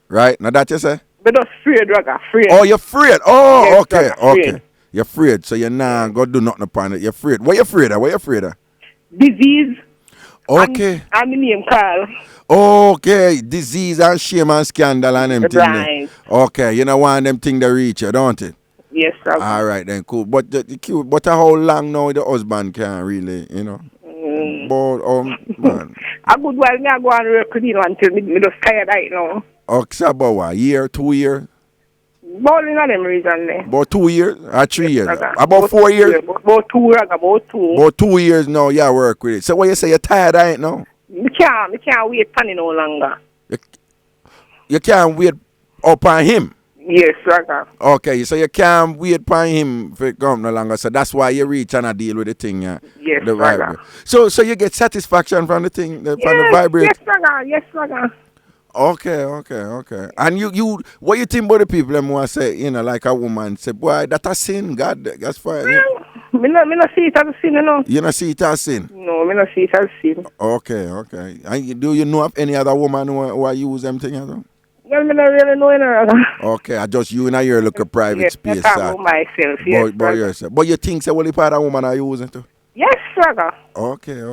B: Right? Now that you say?
E: But just afraid, Raga, afraid.
B: Oh, you're afraid? Oh,
E: yes,
B: okay,
E: Raga,
B: okay. You're afraid, so you're not going to do nothing upon it. You're afraid. What you afraid of?
E: Disease.
B: Okay.
E: And the name Carl.
B: Okay, disease and shame and scandal and them
E: Right.
B: things. Okay, you know want them things to reach you, don't it?
E: Yes, Raga.
B: All right, then, cool. But but how long now the husband can really, you know? But, man.
E: A good while me I go and work with until me just tired right now.
B: Okay, about what? Year, 2 years?
E: Bowling on them recently.
B: About 2 years or 3 years?
E: Raga.
B: About 4 years?
E: About 2, Raga, about 2.
B: About 2 years now, you work with it. So what you say, you're tired right now?
E: Me can't wait for it no longer.
B: You can't wait up on him?
E: Yes, Raga.
B: Okay, so you can't wait for him for it come no longer. So that's why you reach and deal with the thing, yeah.
E: Yes,
B: The
E: Raga.
B: vibrator. So you get satisfaction from the thing, from the
E: Yes,
B: vibrator.
E: yes, Raga. Yes, Raga.
B: Okay. And you what you think about the people them who say, you know, like a woman say, boy, that a sin, God, that's fine. Yeah.
E: Me not see it as a sin, you know.
B: You not see it as sin?
E: No, me not see it as a sin.
B: Okay. And do you know of any other woman who use them things?
E: Well, me not really know, you know, Raga.
B: Okay, I just you in your little private
E: Yes,
B: space.
E: I talk about myself, yes,
B: But
E: Raga.
B: yourself. But you think say only part of woman are using too?
E: Yes, Raga.
B: Okay.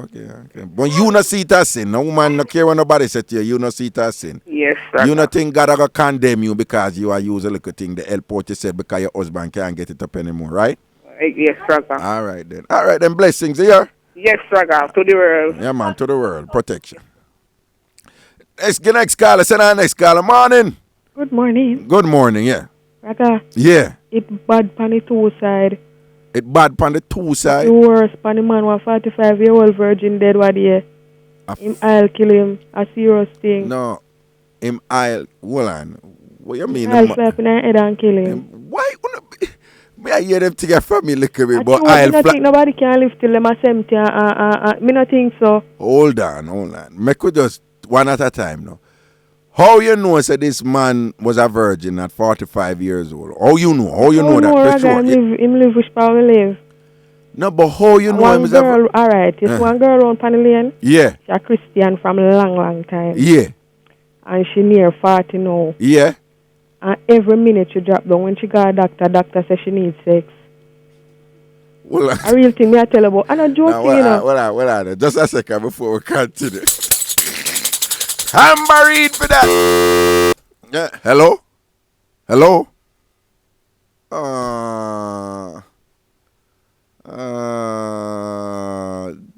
B: But you not see it as sin. No woman no care what nobody say to you. You not see it as sin.
E: Yes, Raga.
B: You not think God are gonna condemn you because you are using a little thing the help what you said because your husband can't get it up anymore, right?
E: Yes, Raga.
B: All right then. Blessings here.
E: Yes, Raga. To the world.
B: Yeah, man, to the world. Protection. Let's get next caller. Send our next caller. Morning.
F: Good morning.
B: Good morning, yeah.
F: Raga,
B: Yeah.
F: it bad pan the two side.
B: It bad on the two side.
F: The worst pan the man, 45-year-old virgin dead what year. Him I'll kill him. A serious thing.
B: No. Him I'll hold on. What you mean?
F: I'll slap in the head and kill him.
B: Why me I hear them together from me look at me,
F: I
B: but
F: don't think nobody can live till them a 70. Me not think so.
B: Hold on. Make we just one at a time now. How you know say this man was a virgin at 45 years old? How you know? How you know that?
F: No,
B: For sure.
F: him live which part we live.
B: No, but how you know him
F: One
B: is a
F: girl, alright. It's one girl around Panny Lane.
B: Yeah.
F: She's a Christian from long time.
B: Yeah.
F: And she near 40 now.
B: Yeah.
F: And every minute she drop down. When she got a doctor says she needs sex.
B: Well,
F: A real thing me I tell about. And a joke thing, you know.
B: Hold on. Just a second before we continue. Tambourine for that. Yeah. Hello?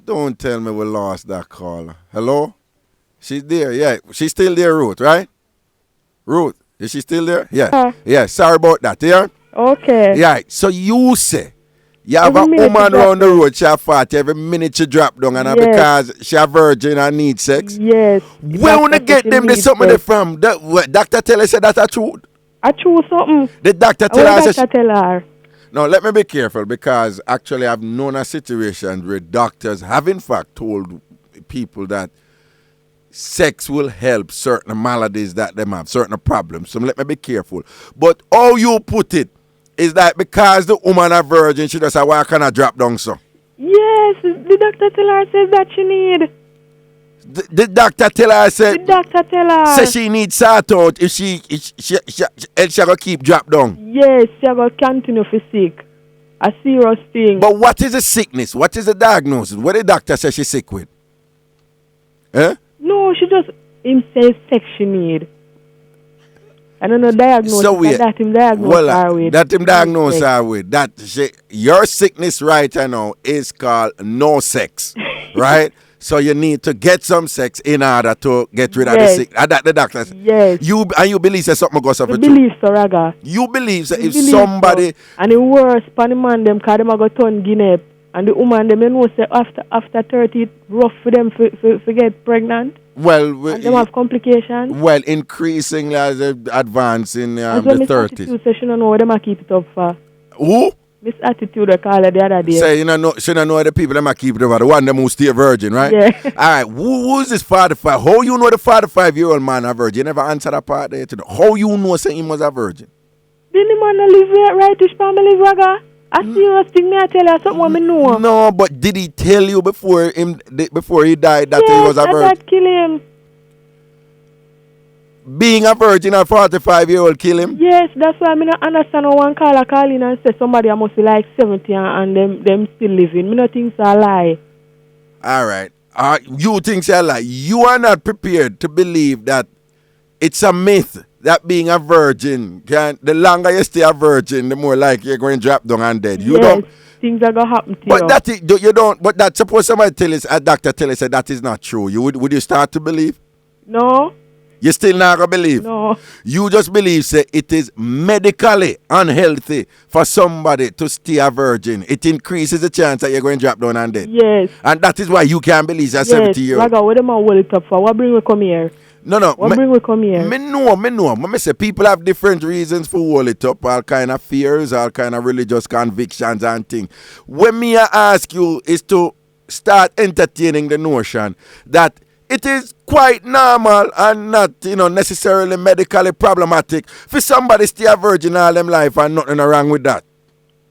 B: Don't tell me we lost that caller. Hello? She's there, yeah. She's still there, Ruth, right? Ruth, is she still there? Yeah. Yeah, sorry about that, yeah?
F: Okay.
B: Yeah, so you say you have
F: Every
B: a
F: minute
B: woman
F: she drop
B: around the
F: down.
B: road, she have 40, every minute she drop down, and
F: Yes.
B: because she a virgin and need sex.
F: Yes.
B: Where wanna
F: Doctor
B: get
F: said
B: them
F: she
B: the
F: needs
B: something
F: sex.
B: from? Doctor tell her say that's a truth.
F: I choose something.
B: The doctor
F: I
B: tell her
F: will
B: say
F: doctor tell her.
B: no, let me be careful because actually I've known a situation where doctors have in fact told people that sex will help certain maladies that they have, certain problems. So let me be careful. But how you put it is that because the woman a virgin, she just say, why can I drop down so?
F: Yes, the doctor tell her says that she need.
B: The doctor tell her
F: The
B: say
F: doctor tell her.
B: say she needs sort out if she gonna keep drop down.
F: Yes, she will continue to sick. A serious thing.
B: But what is the sickness? What is the diagnosis? What the doctor say she's sick with? Eh?
F: No, she just him says sex she need. I don't know diagnosis.
B: So we
F: that him diagnose her with.
B: that him diagnose her with that your sickness right now is called no sex, right? So you need to get some sex in order to get rid of the sick. That the doctor.
F: Yes.
B: You believe that something goes up
F: I
B: with
F: believe so, Raga.
B: you believe that
F: Me
B: if
F: believe
B: somebody
F: so. And the worst pan the man them cause them a go turn guinea. And the woman them you know say after 30 it rough for them to get pregnant. And them have complications.
B: well increasingly as they advance in
F: That's
B: the
F: why Miss
B: 30s.
F: Attitude say she don't know what them a keep it up for.
B: Who?
F: Miss Attitude I call her the other day.
B: Say she don't know the people that might keep it over the one them who stay virgin, right?
F: Yeah.
B: All right. Who's this 45? How you know the 45-year-old man a virgin? You never answer that part there. How you know say he was a virgin?
F: Didn't the man live rightish family, Raga? A serious thing me I tell you something what me know.
B: No, but did he tell you before he died that he
F: Yes,
B: was a
F: and
B: virgin?
F: that kill him.
B: Being a virgin at 45-year-old kill him?
F: Yes, that's why I don't understand how one caller call in and say somebody must be like 70 and them still living. Me not think it's a lie.
B: All right. You think so like you are not prepared to believe that it's a myth that being a virgin the longer you stay a virgin, the more likely you're going to drop down and dead. You
F: yes,
B: don't.
F: things are gonna happen to
B: But
F: you.
B: that is, you don't. But that suppose somebody tell us, a doctor tell us that that is not true. Would you start to believe?
F: No,
B: You still not gonna believe.
F: no.
B: You just believe say it is medically unhealthy for somebody to stay a virgin. It increases the chance that you're going to drop down and dead.
F: Yes.
B: And that is why you can't believe that
F: Yes,
B: 70 years.
F: Raga, what them a hold it up for? What bring we come here?
B: No.
F: What bring we come here?
B: Me know. Me say people have different reasons for hold it up, all kind of fears, all kind of religious convictions and things. When me I ask you is to start entertaining the notion that it is quite normal and not, necessarily medically problematic for somebody stay a virgin all them life and nothing wrong with that.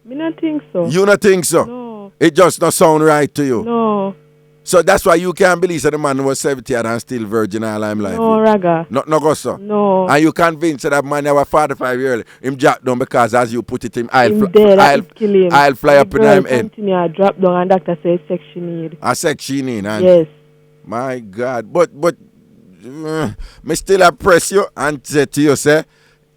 F: Me not think so.
B: You not think so?
F: No.
B: It just not sound right to you?
F: No.
B: So that's why you can't believe that the man was 70 and still virgin all him life?
F: No, Raga.
B: No go so?
F: No.
B: And you convinced that man that was 45 years old, him drop down because as you put it, I'll fly up in him end.
F: Continue drop down and doctor says sex she need.
B: A sex she need?
F: Yes.
B: My God. But me still oppress you and say to you, say,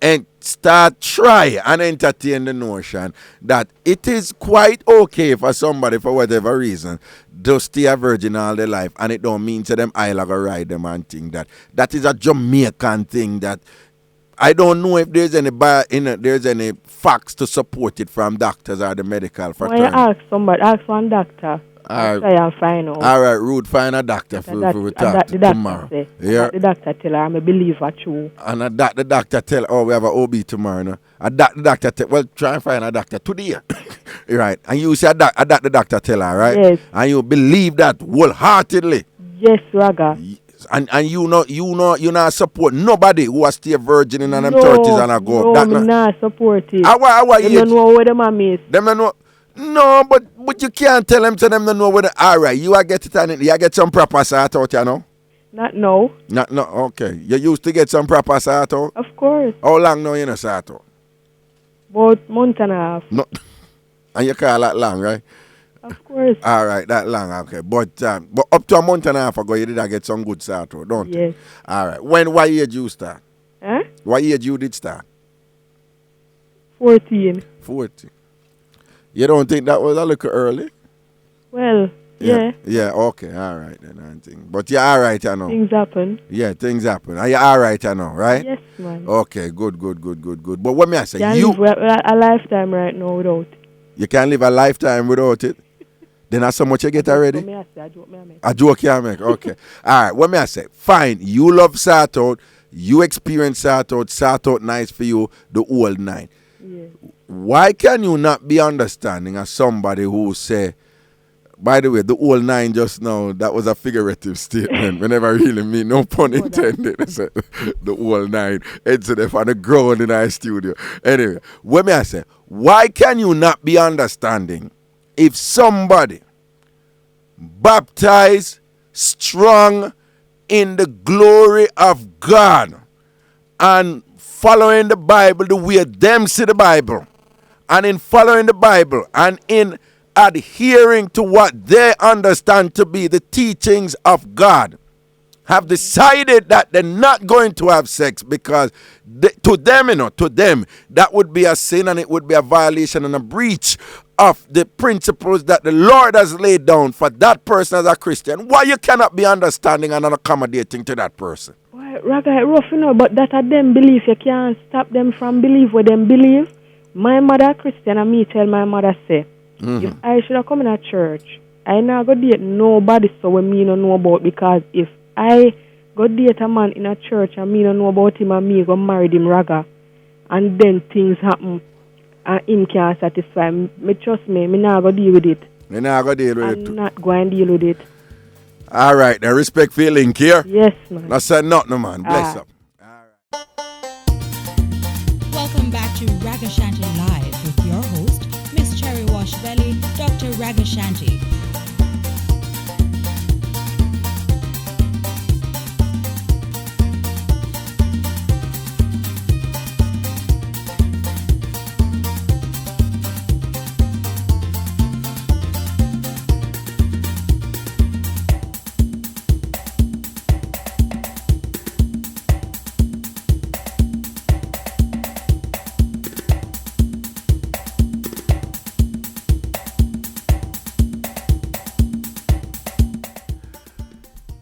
B: and start try and entertain the notion that it is quite okay for somebody for whatever reason to stay a virgin all their life, and it don't mean to them I'll go ride them and think that is a Jamaican thing that I don't know if there's any facts to support it from doctors or the medical fraternity.
F: Why ask one doctor. Try and find out.
B: All right, Rude, find a doctor for we talk tomorrow.
F: Yeah. The doctor tell her I'm a believer too.
B: And the doctor tell we have an OB tomorrow. No? The doctor tell, well, try and find a doctor today. Right. And you say the doctor tell her, right?
F: Yes.
B: And you believe that wholeheartedly.
F: Yes, Raga.
B: And you not support nobody who has stay virgin in them 30s and a go.
F: No, me not support it.
B: How
F: you don't know where them are miss.
B: Them know. No, but you can't tell them to them to know whether alright, you get it and you get some proper sort out, you know?
F: Not no.
B: Okay. You used to get some proper sort out?
F: Of course.
B: How long now you know sort out?
F: About month and a half.
B: No. And you call that long, right?
F: Of course.
B: Alright, that long, okay. But up to a month and a half ago you did get some good sort out, don't you?
F: Yes.
B: Alright. What age you start? What age you did start?
F: 14.
B: 14. You don't think that was a little early?
F: Well, yeah.
B: Yeah, okay, all right then, I think. But you're all right, I know.
F: Things happen.
B: Yeah, things happen. Are you all right, I know, right?
F: Yes, man.
B: Okay, good. But what may I say?
F: Can't live a lifetime right now without it.
B: You can't live a lifetime without it? Then that's so much you get already? A joke you make. Okay. All right, what may I say? Fine, you love sort out. You experience sort out nice for you, the old nine.
F: Yeah.
B: Why can you not be understanding as somebody who say, by the way, the old nine just now, that was a figurative statement. We never really mean, no pun intended. I said, the old nine. It's on the ground in our studio. Anyway, what may I say? Why can you not be understanding if somebody baptized, strong in the glory of God and following the Bible the way them see the Bible, and in following the Bible and in adhering to what they understand to be the teachings of God, have decided that they're not going to have sex because to them that would be a sin and it would be a violation and a breach of the principles that the Lord has laid down for that person as a Christian. Why you cannot be understanding and accommodating to that person?
F: Raga, rough, but that are them belief. You can't stop them from believe what them believe. My mother Christian and me tell my mother say, if I should have come in a church, I not go date nobody so when me don't know about, because if I go date a man in a church and me don't know about him and me go marry him, Raga, and then things happen and him can't satisfy me, trust me not go deal with it.
B: You not go deal with
F: it? I'm not going to deal with it.
B: All right, now respect for your link here.
F: Yes, man.
B: I said nothing, man. Bless up.
D: Welcome back to Ragashanti Live with your host, Miss Cherry Wash Belly, Dr. Ragashanti.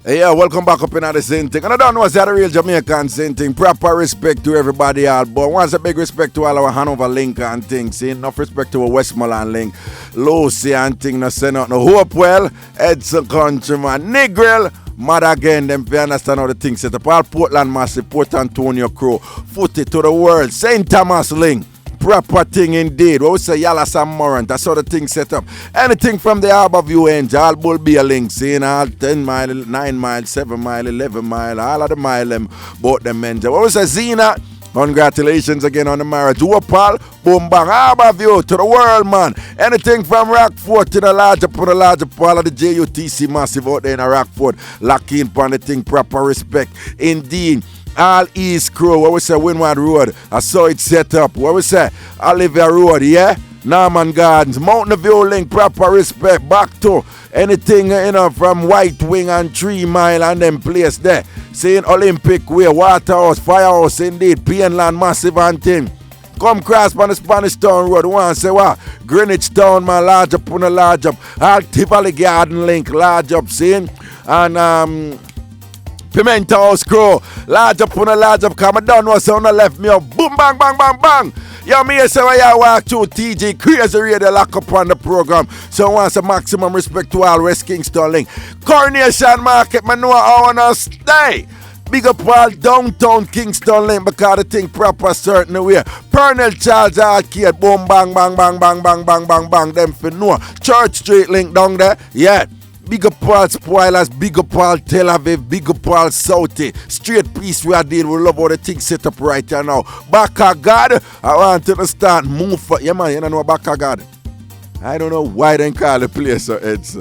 B: Yeah, welcome back up in the same thing. And I don't know what's that a real Jamaican same thing. Proper respect to everybody out. But once a big respect to all our Hanover link and things. Enough respect to our Westmoreland link. Lucy and thing. No say nothing. Hope well. Edson Countryman. Negril. Mad again, them we understand how the thing set up. All Portland Massive, Port Antonio Crew, Footy to the world, St. Thomas Link. Proper thing indeed. What we say, Yala Sam Morant, that's how the thing set up. Anything from the Harbour View end, all Bull Beer links in, all 10 mile, 9 mile, 7 mile, 11 mile, all of the mile, them, both them men. What we say, Zena, congratulations again on the marriage. Paul, boom bang, Harbour View to the world, man. Anything from Rockford to the larger part of the JUTC Massive out there in Rockford. Lock in on the thing, proper respect. Indeed. All East Crew, what we say, Windward Road, I saw it set up. What we say, Olivia Road, yeah? Norman Gardens, Mountain View Link, proper respect. Back to anything, from White Wing and 3 Mile and them place there. Saying Olympic Way, Waterhouse, Firehouse, indeed, Pienland Massive and thing. Come cross on the Spanish Town Road, one say what? Greenwich Town, man, large up on a large up. All Tivoli Garden Link, large up, seeing? And, Pimento House Crew, large up on a large up, come down what's on the left, me up, boom, bang, bang, bang, bang. Yo, me say where you walk through TG, crazy radio lock up on the program. So I want some maximum respect to all West Kingston Link. Coronation Market, man, know I wanna stay. Big up all downtown Kingston Link because the thing proper certain way. Pernell Charles Arcade, boom, bang, bang, bang, bang, bang, bang, bang, bang, them for know. Church Street Link down there, yeah. Big up all spoilers, big up all Tel Aviv, big up all Southie. Straight piece we are dealing. We love how the thing set up right here now. Back of God, I want to start move for. Yeah, man, you don't know Back of God. I don't know why they call the place so it's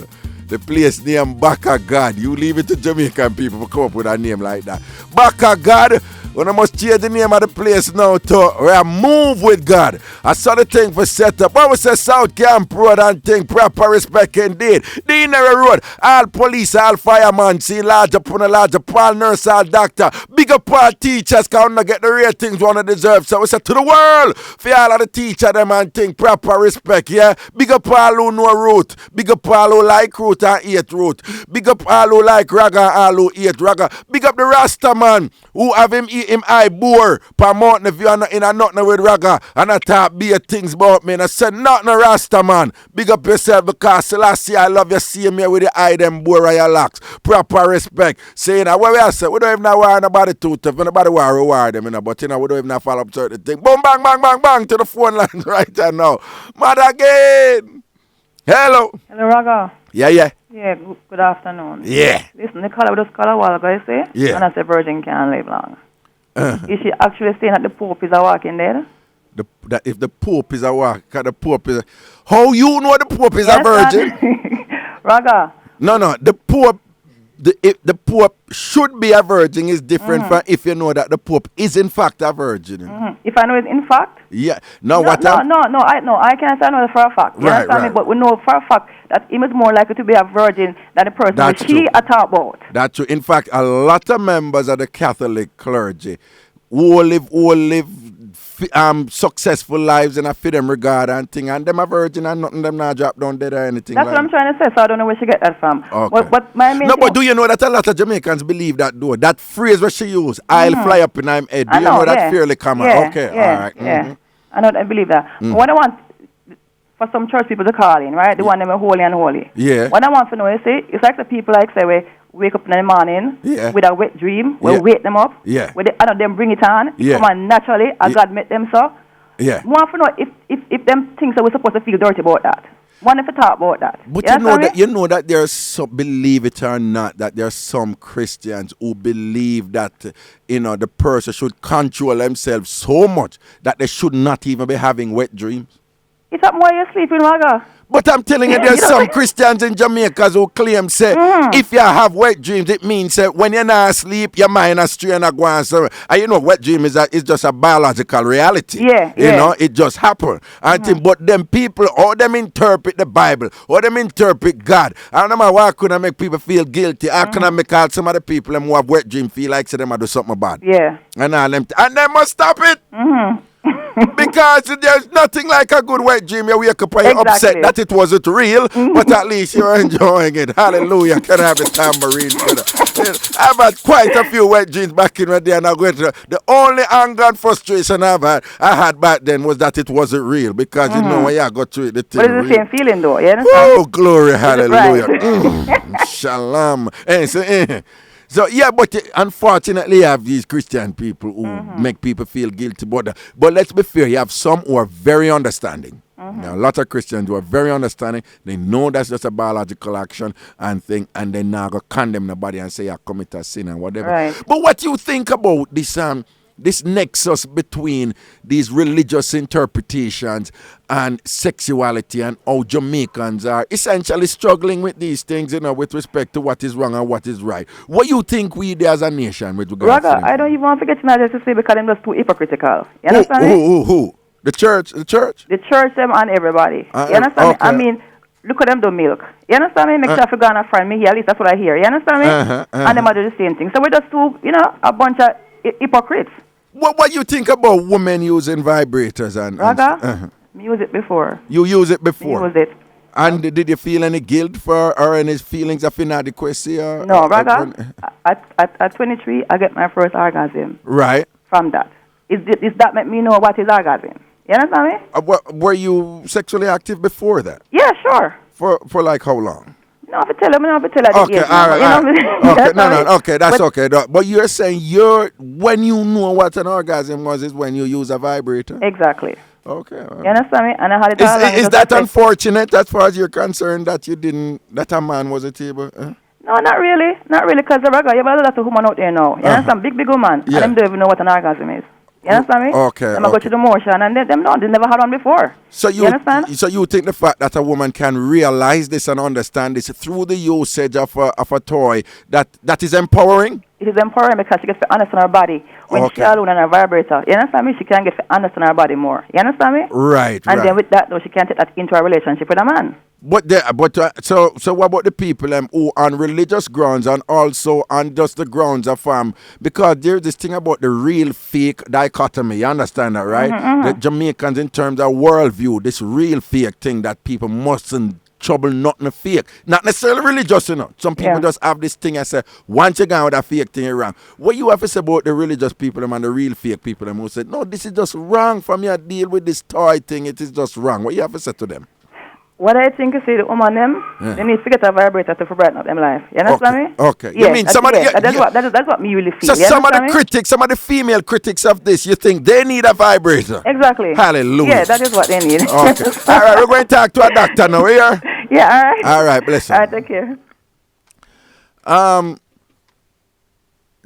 B: the place named Back of God. You leave it to Jamaican people to come up with a name like that. Back of God. When I must change the name of the place now to move with God. I saw the thing for set up. I was say South Camp Road and thing, proper respect indeed. The inner road, all police, all firemen, see large up on a large up, all nurse, all doctor. Big up all teachers, can not get the ratings one deserve. So we say to the world, for all of the teacher them and thing, proper respect, yeah. Big up all who know root. Big up all who like root and hate root. Big up all who like Raga and all who hate Raga. Big up the Rasta man who have him him eye bore per mountain view and in a nothing with Raga and I talk be things about me and I said nothing Rasta man. Big up yourself because Selassie I love you see me with the eye them bore of your locks. Proper respect. Saying that what we say, we don't even worry nobody too tough. Nobody want to reward them, but we don't even follow up certain things. Boom bang bang bang bang to the phone line right now. Mad again. Hello.
E: Hello, Raga.
B: Yeah, yeah.
E: Yeah, good afternoon.
B: Yeah.
E: Listen, the caller just called a while ago, you see?
B: Yeah.
E: And I said virgin can't live long. Is she actually saying that the Pope is a walking dead?
B: That if the Pope is a walk, the Pope is a... How you know the Pope is a virgin?
E: Raga.
B: No, the Pope... If the Pope should be a virgin is different from if you know that the Pope is in fact a virgin.
E: If I know it's in fact?
B: Yeah.
E: No, I can't say I know it for a fact. You understand me? But we know for a fact that he is more likely to be a virgin than the person that she talk about.
B: That's true. In fact, a lot of members of the Catholic clergy who live successful lives in a freedom regard and thing, and them a virgin and nothing them not drop down dead or anything.
E: That's like what I'm trying to say, so I don't know where she get that from.
B: Okay.
E: But
B: do you know that a lot of Jamaicans believe that though? That phrase where she use, I'll fly up in my head. Do you know that fairly common?
E: Yeah,
B: okay,
E: yeah,
B: all right.
E: Yeah. I believe that. What I want for some church people to call in, right? The one them are holy and holy.
B: Yeah.
E: What I want to know is it's like the people like say we wake up in the morning with a wet dream, we wake them up.
B: Yeah.
E: Them bring it on. It come on naturally as God made them so.
B: Yeah.
E: I want to know if them things that we're supposed to feel dirty about that. One if to talk about that.
B: But you know that there's some, believe it or not, that there are some Christians who believe that the person should control themselves so much that they should not even be having wet dreams.
E: It's up while you're sleeping, Raga.
B: But I'm telling you, there's some Christians in Jamaica who claim, say, if you have wet dreams, it means when you're not asleep, your mind is straight and go on. So, and wet dream is just a biological reality.
E: Yeah.
B: It just happens. But them people, how them interpret the Bible, how them interpret God. I don't know why could I make people feel guilty. How can I make all some of the people who have wet dream feel like them do something bad?
E: Yeah.
B: And all them, and they must stop it. Because there's nothing like a good wet dream. You wake up and you're upset that it wasn't real, but at least you're enjoying it. Hallelujah. Can I have the tambourine for that? I've had quite a few wet dreams back in the day, and the only anger and frustration I had back then was that it wasn't real. Because you know when you got through it, the thing.
E: But it's the same feeling though, you understand?
B: Oh, glory, hallelujah.
E: Right.
B: Shalom. So yeah, but unfortunately, you have these Christian people who make people feel guilty about that. But let's be fair, you have some who are very understanding. Now, a lot of Christians who are very understanding. They know that's just a biological action and thing, and they now go condemn nobody and say I commit a sin and whatever.
E: Right.
B: But what you think about this nexus between these religious interpretations and sexuality, and how Jamaicans are essentially struggling with these things, with respect to what is wrong and what is right? What you think we do as a nation with regards to
E: I don't even want to get to say because I'm just too hypocritical. You understand me?
B: Who? The church? The church?
E: The church, them, and everybody. You understand me?
B: Okay.
E: I mean, look at them do milk. You understand me? Make sure I go and find me here. At least that's what I hear. You understand me? And them do the same thing. So we're just two, a bunch of hypocrites.
B: What you think about women using vibrators and
E: Raga? Me use it before.
B: You use it before?
E: Me use it.
B: And did you feel any guilt or any feelings of inadequacy?
E: No, Raga. At 23, I get my first orgasm.
B: Right.
E: From that. Is that make me know what is orgasm? You understand me?
B: Were you sexually active before that?
E: Yeah, sure.
B: For like how long?
E: No, I have to tell her.
B: Okay, all right. Okay, that's okay. But you're saying when you know what an orgasm was is when you use a vibrator?
E: Exactly.
B: Okay.
E: You understand me? And I had it
B: Is that unfortunate as far as you're concerned that that a man was a table?
E: No, not really. Not really, because you have a lot of women out there now. You understand? Big woman.
B: Yeah.
E: And them don't even know what an orgasm is. You understand me?
B: Okay.
E: Them go through the motion, and they never had one before.
B: So
E: you understand?
B: So you think the fact that a woman can realize this and understand this through the usage of a toy, that is empowering?
E: It is empowering because she gets to understand her body. When she alone on her vibrator, you understand me? She can get to understand her body more. You understand me?
B: Right.
E: And then with that, though, she can take that into a relationship with a man.
B: So what about the people who on religious grounds and also on just the grounds of because there's this thing about the real fake dichotomy, you understand that, right? The Jamaicans in terms of worldview, this real fake thing that people mustn't trouble nothing fake. Not necessarily religious, Some people just have this thing and say, once you go with that fake thing, you're wrong. What you have to say about the religious people and the real fake people who say, no, this is just wrong from your deal with this toy thing, it is just wrong. What you have to say to them?
E: What I think is the woman they need to get a vibrator to brighten up their life. You understand me?
B: Okay.
E: Yeah,
B: you mean
E: that's what me really feel.
B: So some of the female critics of this, you think they need a vibrator?
E: Exactly.
B: Hallelujah.
E: Yeah, that is what they need.
B: Okay. All right, we're going to talk to a doctor now, here.
E: Yeah, all right.
B: All right, bless you.
E: All right, take care.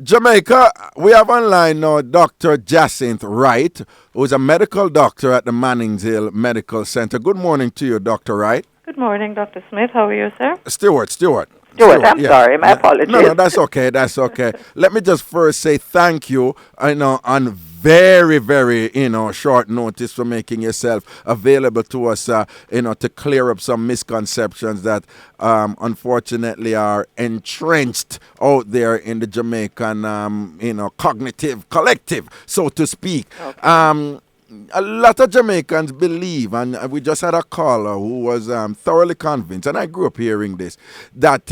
B: Jamaica, we have online now Dr. Jacinth Wright, who is a medical doctor at the Mannings Hill Medical Center. Good morning to you, Dr. Wright.
G: Good morning, Dr. Smith. How are you, sir?
B: Stewart,
E: I'm sorry. My apologies.
B: No, that's okay. That's okay. Let me just first say thank you, on very, very, short notice for making yourself available to us, to clear up some misconceptions that, unfortunately, are entrenched out there in the Jamaican, cognitive collective, so to speak. Okay. A lot of Jamaicans believe, and we just had a caller who was thoroughly convinced, and I grew up hearing this, that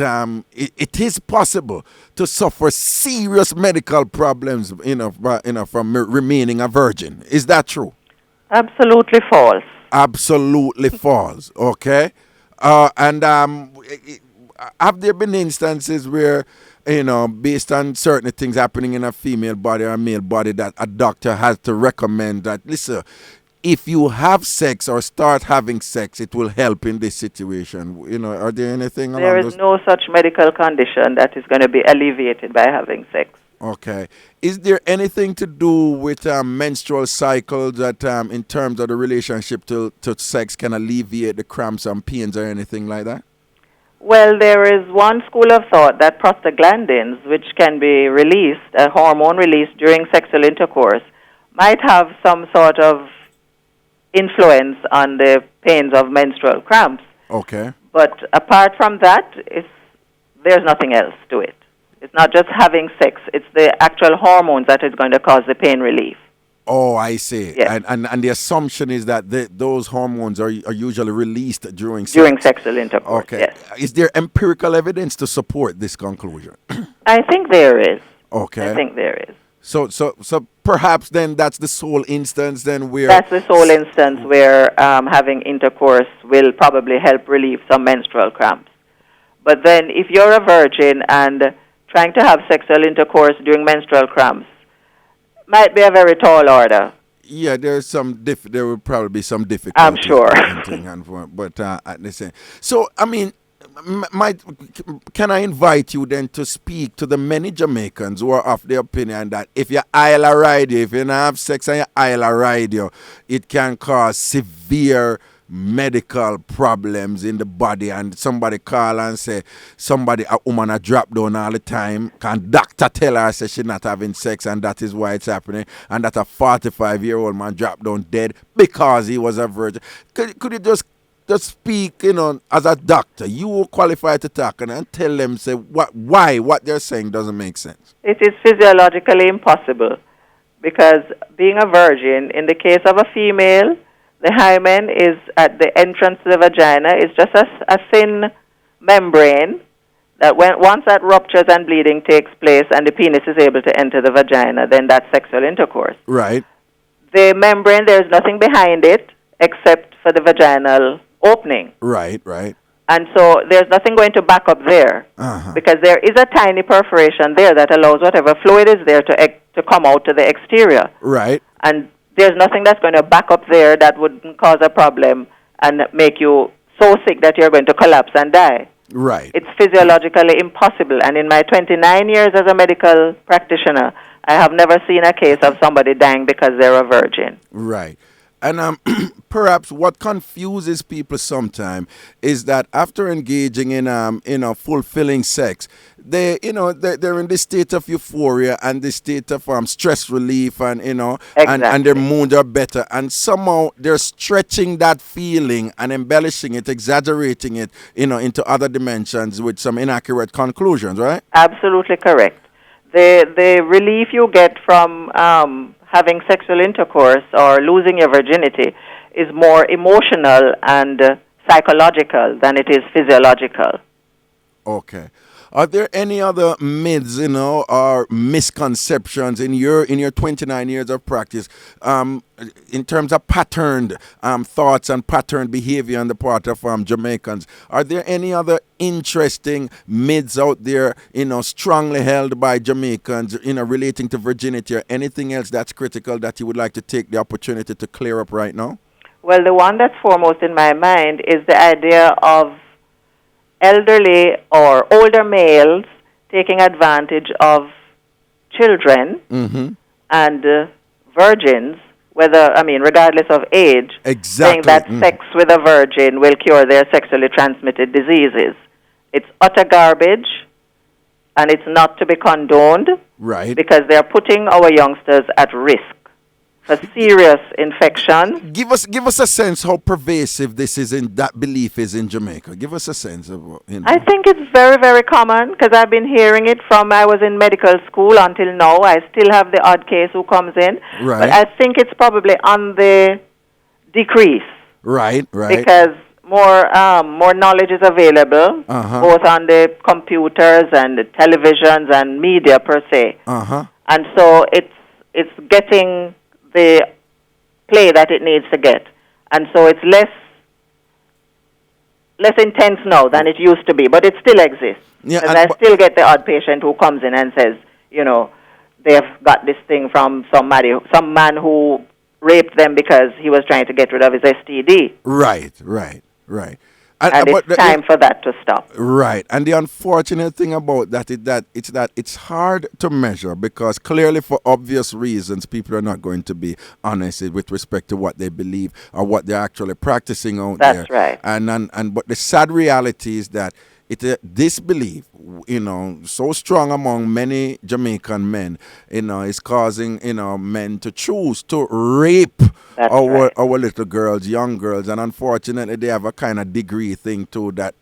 B: it is possible to suffer serious medical problems, from remaining a virgin. Is that true?
G: Absolutely false.
B: Absolutely false. Okay, and have there been instances where, based on certain things happening in a female body or a male body, that a doctor has to recommend that, listen, if you have sex or start having sex, it will help in this situation? Are there anything?
G: There is no such medical condition that is going to be alleviated by having sex.
B: Okay. Is there anything to do with menstrual cycles that, in terms of the relationship to sex, can alleviate the cramps and pains or anything like that?
G: Well, there is one school of thought that prostaglandins, which can be released, a hormone released during sexual intercourse, might have some sort of influence on the pains of menstrual cramps.
B: Okay.
G: But apart from that, there's nothing else to it. It's not just having sex. It's the actual hormones that is going to cause the pain relief.
B: Oh, I see.
G: Yes.
B: And the assumption is that those hormones are usually released during sex.
G: During sexual intercourse,
B: Okay.
G: yes.
B: Is there empirical evidence to support this conclusion?
G: I think there is.
B: Okay.
G: I think there is.
B: So perhaps then that's the sole instance then where...
G: That's the sole instance where having intercourse will probably help relieve some menstrual cramps. But then if you're a virgin and trying to have sexual intercourse during menstrual cramps, might be a very tall order.
B: Yeah, there will probably be some difficulty.
G: I'm sure.
B: But at the same... So, I mean, can I invite you then to speak to the many Jamaicans who are of the opinion that if your aisle ride you, if you don't have sex and your aisle ride you, it can cause severe medical problems in the body, and somebody call and say a woman a drop down all the time, can doctor tell her say she's not having sex and that is why it's happening, and that a 45-year-old man dropped down dead because he was a virgin. Could you just speak, as a doctor, you qualified to talk and tell them say why what they're saying doesn't make sense?
G: It is physiologically impossible because being a virgin, in the case of a female, the hymen is at the entrance to the vagina. It's just a thin membrane that once that ruptures and bleeding takes place and the penis is able to enter the vagina, then that's sexual intercourse.
B: Right.
G: The membrane, there's nothing behind it except for the vaginal opening.
B: Right.
G: And so there's nothing going to back up there because there is a tiny perforation there that allows whatever fluid is there to come out to the exterior.
B: Right.
G: And there's nothing that's going to back up there that would cause a problem and make you so sick that you're going to collapse and die.
B: Right.
G: It's physiologically impossible. And in my 29 years as a medical practitioner, I have never seen a case of somebody dying because they're a virgin.
B: Right. And perhaps what confuses people sometimes is that after engaging in fulfilling sex, they're in this state of euphoria and this state of stress relief and
G: Exactly.
B: and their moods are better, and somehow they're stretching that feeling and embellishing it, exaggerating it, into other dimensions with some inaccurate conclusions, right?
G: Absolutely correct. The relief you get from having sexual intercourse or losing your virginity is more emotional and psychological than it is physiological.
B: Okay. Are there any other myths, or misconceptions in your 29 years of practice, in terms of patterned thoughts and patterned behavior on the part of Jamaicans? Are there any other interesting myths out there, strongly held by Jamaicans, relating to virginity, or anything else that's critical that you would like to take the opportunity to clear up right now?
G: Well, the one that's foremost in my mind is the idea of elderly or older males taking advantage of children and virgins, regardless of age, saying that sex with a virgin will cure their sexually transmitted diseases. It's utter garbage, and it's not to be condoned,
B: right?
G: Because they're putting our youngsters at risk for serious infection.
B: Give us a sense how pervasive that belief is in Jamaica. Give us a sense of.
G: I think it's very, very common because I've been hearing it from I was in medical school until now. I still have the odd case who comes in,
B: right?
G: But I think it's probably on the decrease,
B: right?
G: Because more knowledge is available, both on the computers and the televisions and media per se, and so it's getting the play that it needs to get. And so it's less intense now than it used to be, but it still exists. Yeah, and I still get the odd patient who comes in and says, they've got this thing from some man who raped them because he was trying to get rid of his STD.
B: Right.
G: And it's time for that to stop.
B: Right. And the unfortunate thing about that is that it's hard to measure because clearly for obvious reasons people are not going to be honest with respect to what they believe or what they're actually practicing out there.
G: That's right.
B: But the sad reality is that this belief, so strong among many Jamaican men, is causing, men to choose to rape our little girls, young girls. And unfortunately, they have a kind of degree thing too that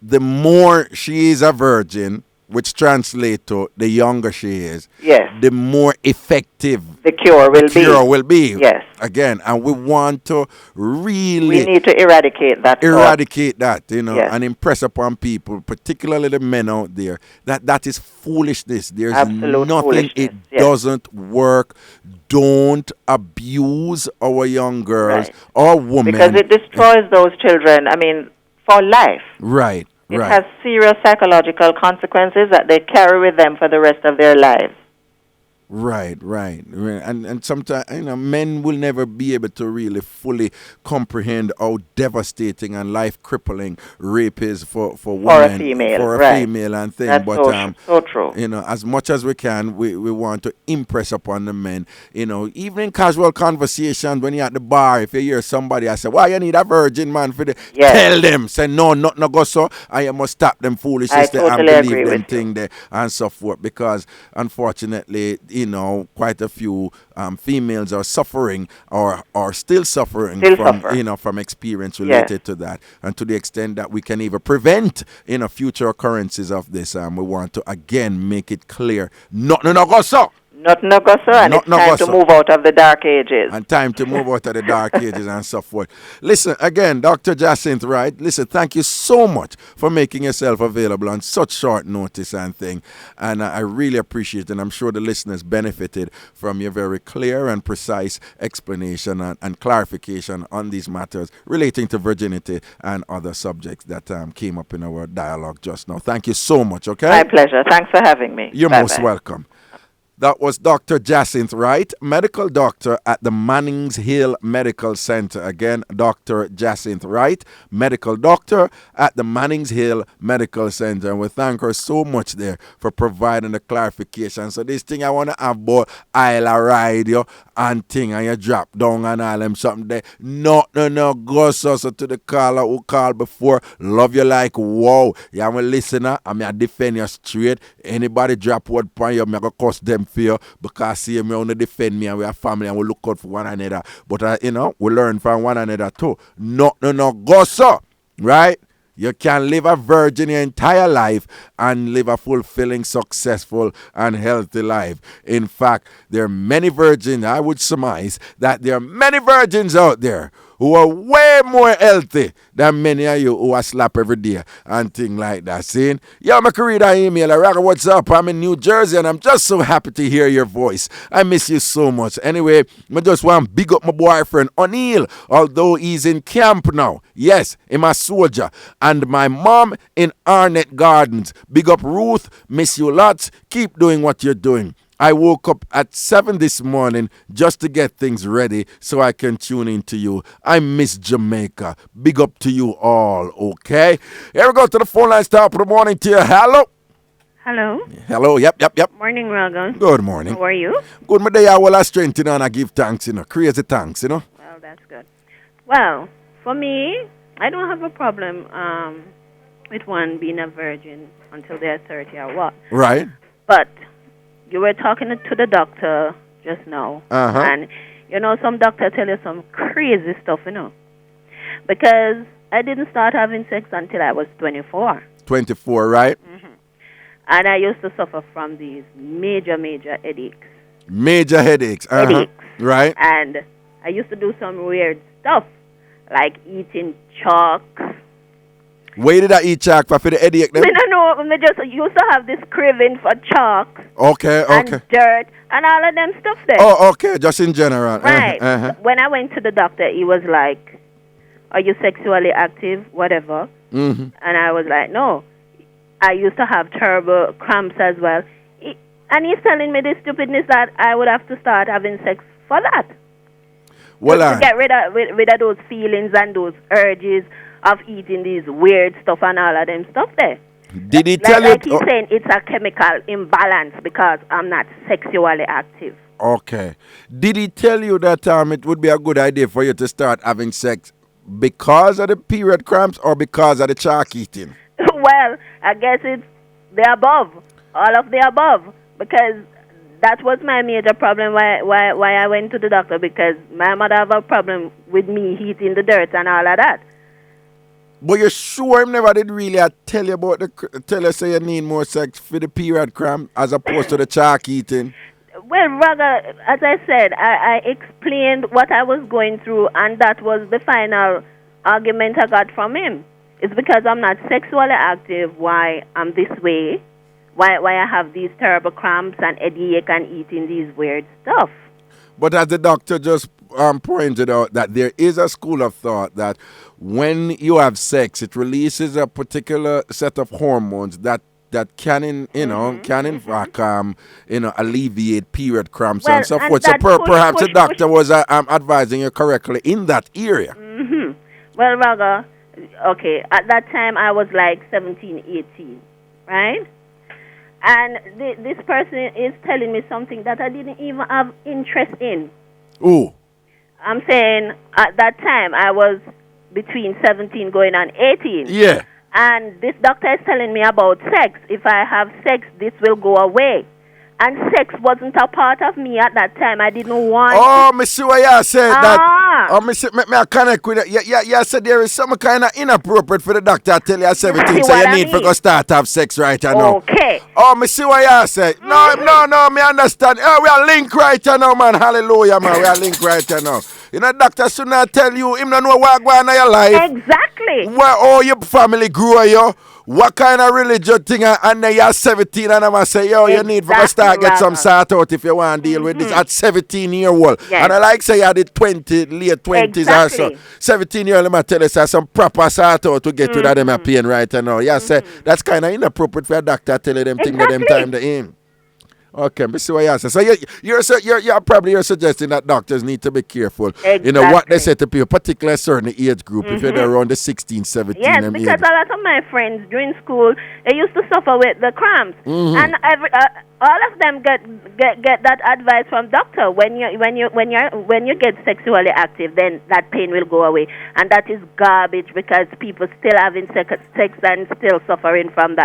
B: the more she is a virgin, which translates to the younger she is,
G: Yes.
B: the more effective
G: The cure
B: will be.
G: Yes.
B: Again, and we want to really
G: We need to eradicate that.
B: Yes. And impress upon people, particularly the men out there, that is foolishness. There's
G: Absolute
B: nothing,
G: foolishness.
B: it doesn't work. Don't abuse our young girls or women.
G: Because it destroys those children, for life.
B: Right.
G: It has serious psychological consequences that they carry with them for the rest of their lives.
B: Right. And sometimes, men will never be able to really fully comprehend how devastating and life-crippling rape is for women.
G: For a female
B: and thing.
G: That's
B: but
G: so true.
B: As much as we can, we want to impress upon the men. Even in casual conversation, when you're at the bar, if you hear somebody, I say, why you need a virgin man for the...
G: Yes.
B: Tell them, say, no, not no go so. I must stop them foolishness
G: and
B: believe them thing there and so forth. Because, unfortunately, quite a few females are suffering or are still suffering from experience related to that. And to the extent that we can even prevent future occurrences of this, we want to again make it clear. Nothing no go so.
G: Nothing no go so, and it's time to move out of the dark ages.
B: And time to move out of the dark ages and so forth. Listen, again, Dr. Jacinth Wright, thank you so much for making yourself available on such short notice and thing. And I really appreciate it, and I'm sure the listeners benefited from your very clear and precise explanation and clarification on these matters relating to virginity and other subjects that came up in our dialogue just now. Thank you so much, okay?
G: My pleasure. Thanks for having me.
B: You're most welcome. That was Dr. Jacinth Wright, medical doctor at the Mannings Hill Medical Center. Again, Dr. Jacinth Wright, medical doctor at the Mannings Hill Medical Center. And we thank her so much there for providing the clarification. So this thing I want to have about I'll ride you and thing and you drop down and all them something there. No, go so to the caller who called before. Love you like wow. You am a listener. I'm a defend you straight. Anybody drop word upon you, I'm going to cost them fear because see me only defend me and we are family and we look out for one another. But we learn from one another too. No, go so. Right? You can live a virgin your entire life and live a fulfilling, successful, and healthy life. In fact, there are many virgins, I would surmise that there are many virgins out there who are way more healthy than many of you who are slap every day and things like that. See? Yo, I can read an email. Raga, what's up? I'm in New Jersey and I'm just so happy to hear your voice. I miss you so much. Anyway, I just want to big up my boyfriend, O'Neill, although he's in camp now. Yes, I'm a soldier. And my mom in Arnett Gardens. Big up Ruth. Miss you lots. Keep doing what you're doing. I woke up at 7 this morning just to get things ready so I can tune in to you. I miss Jamaica. Big up to you all, okay? Here we go to the phone line. Top of the morning to you. Hello?
H: Hello.
B: Yep.
H: Morning, Raga.
B: Good morning.
H: How are you?
B: Good. My day, I will have strength, and I give thanks, Crazy thanks,
H: Well, that's good. Well, for me, I don't have a problem with one being a virgin until they're 30 or what.
B: Right.
H: But you were talking to the doctor just now. And, some doctor tell you some crazy stuff, Because I didn't start having sex until I was 24.
B: 24, right?
H: Mm-hmm. And I used to suffer from these major headaches.
B: Major headaches.
H: Headaches.
B: Right.
H: And I used to do some weird stuff, like eating chalk.
B: Where did I eat chalk for the headache then?
H: No, I just used to have this craving for chalk.
B: Okay.
H: And dirt and all of them stuff there.
B: Oh, okay, just in general.
H: Right. When I went to the doctor, he was like, are you sexually active? Whatever.
B: Mm-hmm.
H: And I was like, no. I used to have terrible cramps as well. And he's telling me this stupidness that I would have to start having sex for that.
B: Well,
H: to get rid of those feelings and those urges of eating these weird stuff and all of them stuff there.
B: Did he tell you?
H: Like he's saying it's a chemical imbalance because I'm not sexually active.
B: Okay. Did he tell you that it would be a good idea for you to start having sex because of the period cramps or because of the chalk eating?
H: Well, I guess it's the above, all of the above, because that was my major problem why I went to the doctor, because my mother have a problem with me eating the dirt and all of that.
B: But you're sure him never did really tell you about tell you say you need more sex for the period cramp as opposed to the chalk eating?
H: Well, rather, as I said, I explained what I was going through, and that was the final argument I got from him. It's because I'm not sexually active why I'm this way, why I have these terrible cramps and headache and eating these weird stuff.
B: But as the doctor just pointed out, that there is a school of thought that when you have sex, it releases a particular set of hormones that can in fact alleviate period cramps and so forth. So perhaps the doctor was advising you correctly in that area.
H: Mm-hmm. Well, Raga, okay, at that time I was like 17, 18, right? And this person is telling me something that I didn't even have interest in.
B: Ooh.
H: I'm saying at that time I was between 17 going on 18.
B: Yeah.
H: And this doctor is telling me about sex. If I have sex, this will go away. And sex wasn't a part of me at that time. I didn't want.
B: Oh, me see what you said that. Oh, me see, me connect with it. You said there is some kind of inappropriate for the doctor to tell you at 17, so you need to go start have sex right now.
H: Okay.
B: Oh, me see what you said. No, me understand. Oh, we are linked right now, man. Hallelujah, man. We are linked right now. You know, doctor should not tell you, him don't know what going on in your life.
H: Exactly.
B: Where all your family grew up, what kind of religion thing, and then you're 17 and I'm say, yo, you need to start get some sort out if you want to deal with this at 17-year-old.
H: Yes.
B: And I like say you had the late 20s or so. 17-year-old, I tell you, say some proper sort out to get rid of them pain right now. Yeah, say that's kind of inappropriate for a doctor to tell you them thing that them time to aim. Okay, me see what you say. So you're probably suggesting that doctors need to be careful.
H: Exactly.
B: You know what they say to people, particularly a certain age group, if you're around the 16, 17.
H: Yes, because a lot of my friends during school, they used to suffer with the cramps, and all of them get that advice from doctor. When you get sexually active, then that pain will go away, and that is garbage because people still having sex and still suffering from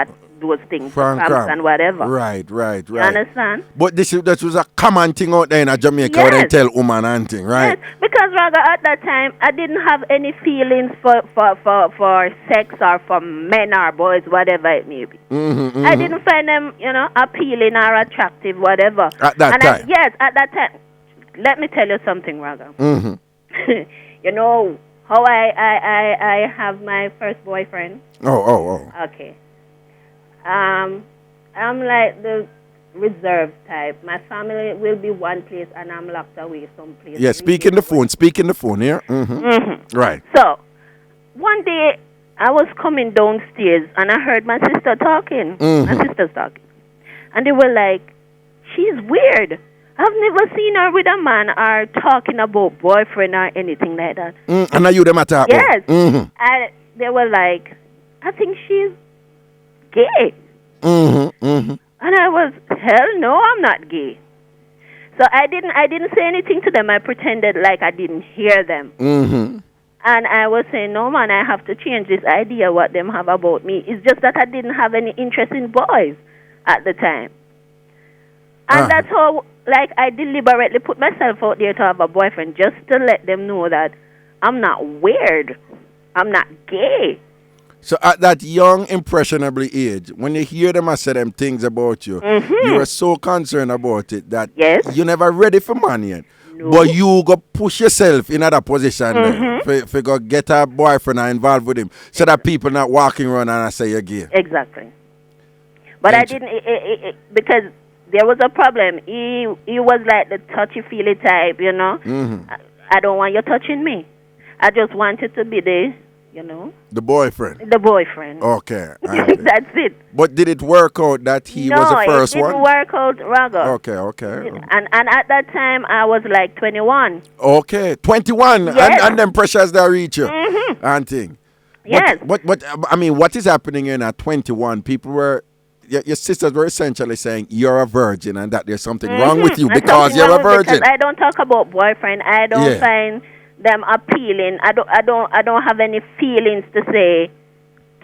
H: those things, cramps and whatever.
B: Right.
H: You understand?
B: But that was a common thing out there in Jamaica where they tell woman and thing, right?
H: Yes, because Raga, at that time, I didn't have any feelings for sex or for men or boys, whatever it may be. I didn't find them, appealing or attractive, whatever.
B: At that time?
H: Yes, at that time. Let me tell you something, Raga. You know how I have my first boyfriend?
B: Oh.
H: Okay. I'm like the reserved type. My family will be one place and I'm locked away someplace.
B: Yeah, speak in the phone here. Right.
H: So, one day I was coming downstairs and I heard my sister talking. My sister's talking. And they were like, she's weird. I've never seen her with a man or talking about boyfriend or anything like that.
B: And now you them at talk.
H: Yes. And they were like, I think she's gay. And I was, hell no, I'm not gay. So I didn't say anything to them. I pretended like I didn't hear them. And I was saying, no man, I have to change this idea what them have about me. It's just that I didn't have any interest in boys at the time. And that's how, like, I deliberately put myself out there to have a boyfriend just to let them know that I'm not weird. I'm not gay.
B: So at that young, impressionable age, when you hear them say them things about you, you were so concerned about it that you're never ready for man yet. No. But you go push yourself in that position for go get a boyfriend and involved with him so that people not walking around and say you're gay.
H: Exactly. But I didn't, because there was a problem. He was like the touchy-feely type, you know. I don't want you touching me. I just wanted to be the, the
B: boyfriend.
H: The boyfriend.
B: Okay.
H: That's it.
B: But did it work out that he was the first one?
H: No, it didn't work out, Raga.
B: Okay.
H: And at that time, I was like 21.
B: Okay, 21.
H: Yes.
B: And them pressures that reach you. And thing.
H: Yes.
B: But I mean, what is happening in at 21? People were, your sisters were essentially saying you're a virgin and that there's something wrong with you because you're a virgin.
H: Because I don't talk about boyfriend. I don't find them appealing. I don't have any feelings to say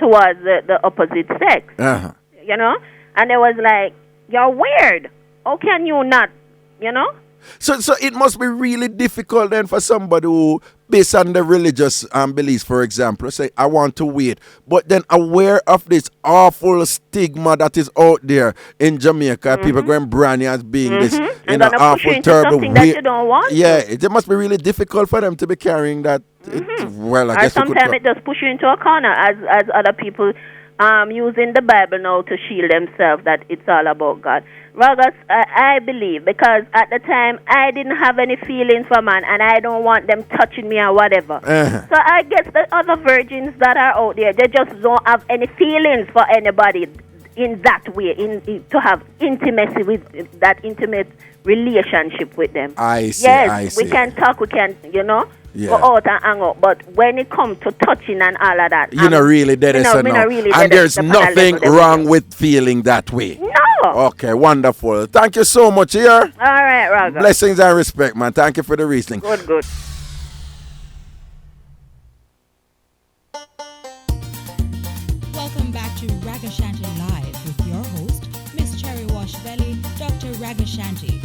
H: towards the opposite sex. And it was like, you're weird. How can you not,
B: So it must be really difficult then for somebody who, based on the religious beliefs, for example, say, I want to wait, but then aware of this awful stigma that is out there in Jamaica, people going brandy as being this,
H: and
B: awful, terrible
H: way. That you don't want.
B: Yeah, it must be really difficult for them to be carrying that. Well, I guess
H: sometimes it does push you into a corner, as other people using the Bible now to shield themselves that it's all about God. Ragas, I believe, because at the time I didn't have any feelings for man, and I don't want them touching me or whatever. So I guess the other virgins that are out there, they just don't have any feelings for anybody in that way, to have intimacy with that intimate relationship with them.
B: I see.
H: Yes, we can talk, we can, go out and hang out, but when it comes to touching and all of that,
B: you're not really dead, and there's nothing wrong with feeling that way.
H: No.
B: Okay, wonderful. Thank you so much here.
H: All right, Raga.
B: Blessings and respect, man. Thank you for the reasoning.
H: Good.
D: Welcome back to Ragashanti Live with your host, Miss Cherry Washbelly, Dr. Ragashanti.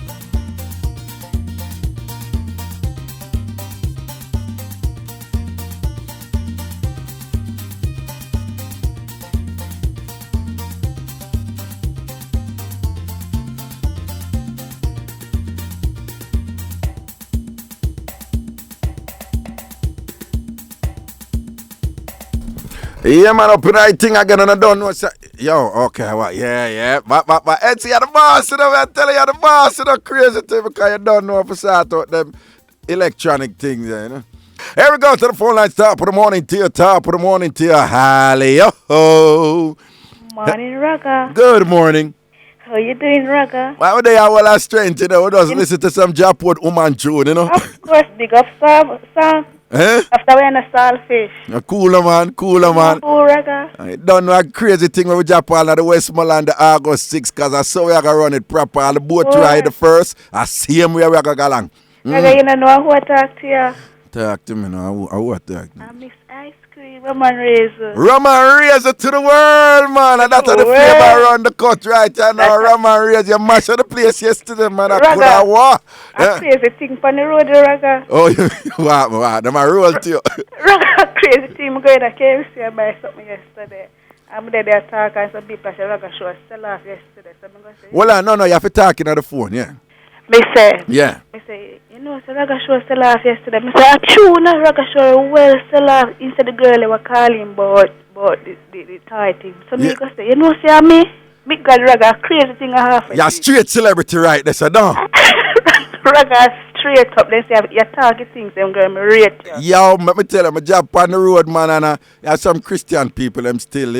B: Yeah, man, up in the thing again, and I don't know. Yo, okay, what? Yeah. But Etsy, you're the boss, I'm telling you, you're the boss, crazy thing, because you don't know if you sort out them electronic things, Here we go to the phone lines. Top of the morning to you, Hallie-ho.
I: Morning, Raga.
B: Good morning.
I: How you doing, Raga?
B: Why they have all our strength, We just listen to some Japwood woman tune,
I: Of course, big up Sam. After we a saltfish.
B: Cooler man.
I: Cool, Raga.
B: I don't know a crazy thing when we jump on the Westmoreland the August 6, because I saw we are going to run it proper. All the boat ride the first. I see him where we are going to go along.
I: Raga, you don't know who I talk to you?
B: Talk to me now. Who I talk to?
I: I miss ice cream, rum and raisin.
B: Rum and raisin to the world, man. And that's the flavor around the cut right now. Rum and raisin. You mashed the place yesterday, man. I could have walked.
I: A crazy thing on the road, Raga.
B: Oh, wow. Them are roll to you.
I: Raga, crazy thing. I'm going to KFC and buy something yesterday. I'm there to talk and some people say Raga show sell off yesterday. So I'm going to say,
B: well, no, you have to talk on the phone, yeah.
I: Me say, so Raga show sell off yesterday. Me say, I true, no Raga show well sell off. Instead the girl they were calling about the tie thing. So me go say, see me? Big God Raga, crazy thing I have.
B: You're straight celebrity right there, so don't.
I: Raga straight up, they say, you're talking things, I'm going to rate you.
B: Yo, let me tell you, my job on the road, man, and you have some Christian people, them still,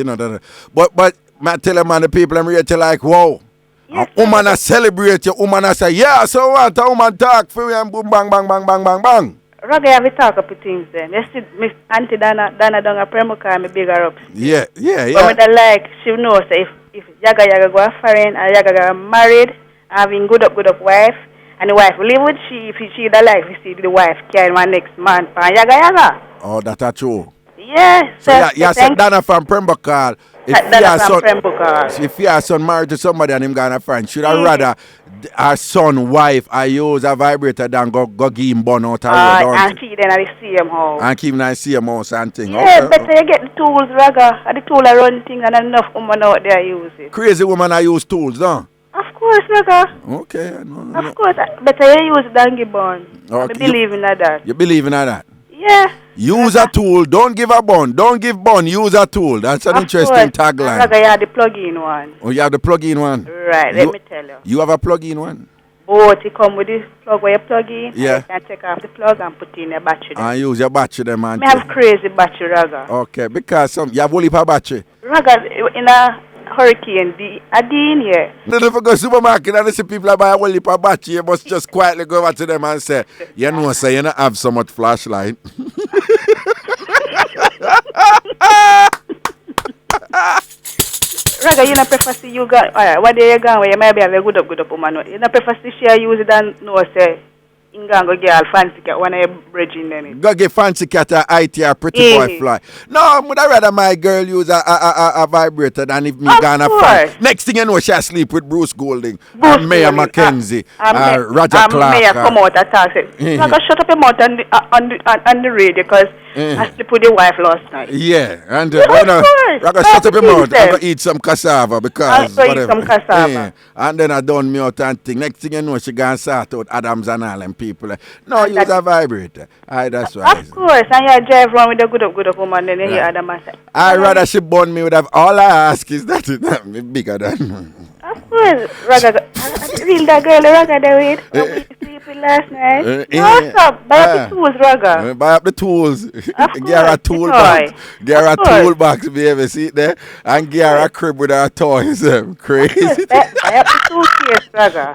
B: But, I tell you, man, the people, them rate you like, whoa.
I: Yes,
B: a woman a celebrate you, woman a say, yeah, so what? A woman talk for you and boom, bang, bang, bang, bang, bang, bang.
I: Raga, you have to talk up things then. You see, Miss Auntie Dana down a Premoka, me bigger up.
B: Yeah.
I: But with like, she knows if Yaga go foreign and Yaga go married, having good up wife, and the wife live with she, if she the life, you see the wife carry my next man for Yaga.
B: Oh, that's true.
I: Yes.
B: So you said Dana from Pembroke. If your son married to somebody and him gonna find, should I rather our son, wife, I use a vibrator than go give him bun out
I: and keep them at the same house.
B: And keep them at the same house and thing.
I: Yeah, okay. Better you get the tools, Raga. And the tool I run thing and enough women out there use it.
B: Crazy woman I use tools, huh?
I: Of course, Raga.
B: Okay, I know.
I: Of course, better you use it than give bun. Okay. I believe in that.
B: You believe in that?
I: Yeah.
B: Use a tool, don't give a bun. Don't give bun, use a tool. That's an interesting tagline.
I: Raga, you have the plug-in one.
B: Oh, you have the plug-in one?
I: Right, let me tell you.
B: You have a plug-in one?
I: Both, you come with this plug where you plug in.
B: Yeah.
I: You can take off the plug and put in your battery.
B: And use your battery then, man.
I: I have crazy battery, Raga.
B: Okay, because you have only per battery.
I: Raga, in a hurricane, a D in here.
B: If you go to the supermarket and you see people buy a whole heap of battery, you must just quietly go over to them and say, you don't have so much flashlight.
I: Raga, you don't prefer to what day you going where you might be have a good up woman. You don't prefer to share use it and no say Go get fancy cat when I bridging then.
B: Go get fancy cat a IT or pretty boy fly. No, I would rather my girl use a vibrator than if me gonna fight. Next thing you know, she sleep with Bruce Golding, Mayor Mackenzie, Roger Clark.
I: Mayor come out and talk. Like, shut up your mouth on the radio because I sleep with your wife last night.
B: Yeah, and Raga, shut up your mouth. I'm gonna eat some cassava because
I: whatever. Eat some cassava.
B: Yeah. And then I done me out and thing. Next thing you know, she gonna start out Adams and all them people. No, use a vibrator. That's right.
I: Of course, and you drive around with a good up woman, then you hear Adam and say.
B: I'd rather she burn me with have all I ask is that it me bigger than.
I: Of course, Raga, real that girl Raga there with. We sleeping last night. No, stop. Buy up the tools, Raga.
B: Buy up the tools. Get her a toolbox. Get her a toolbox, baby. See it there? And get her a crib with her toys. Crazy.
I: Buy up the suitcase, Raga.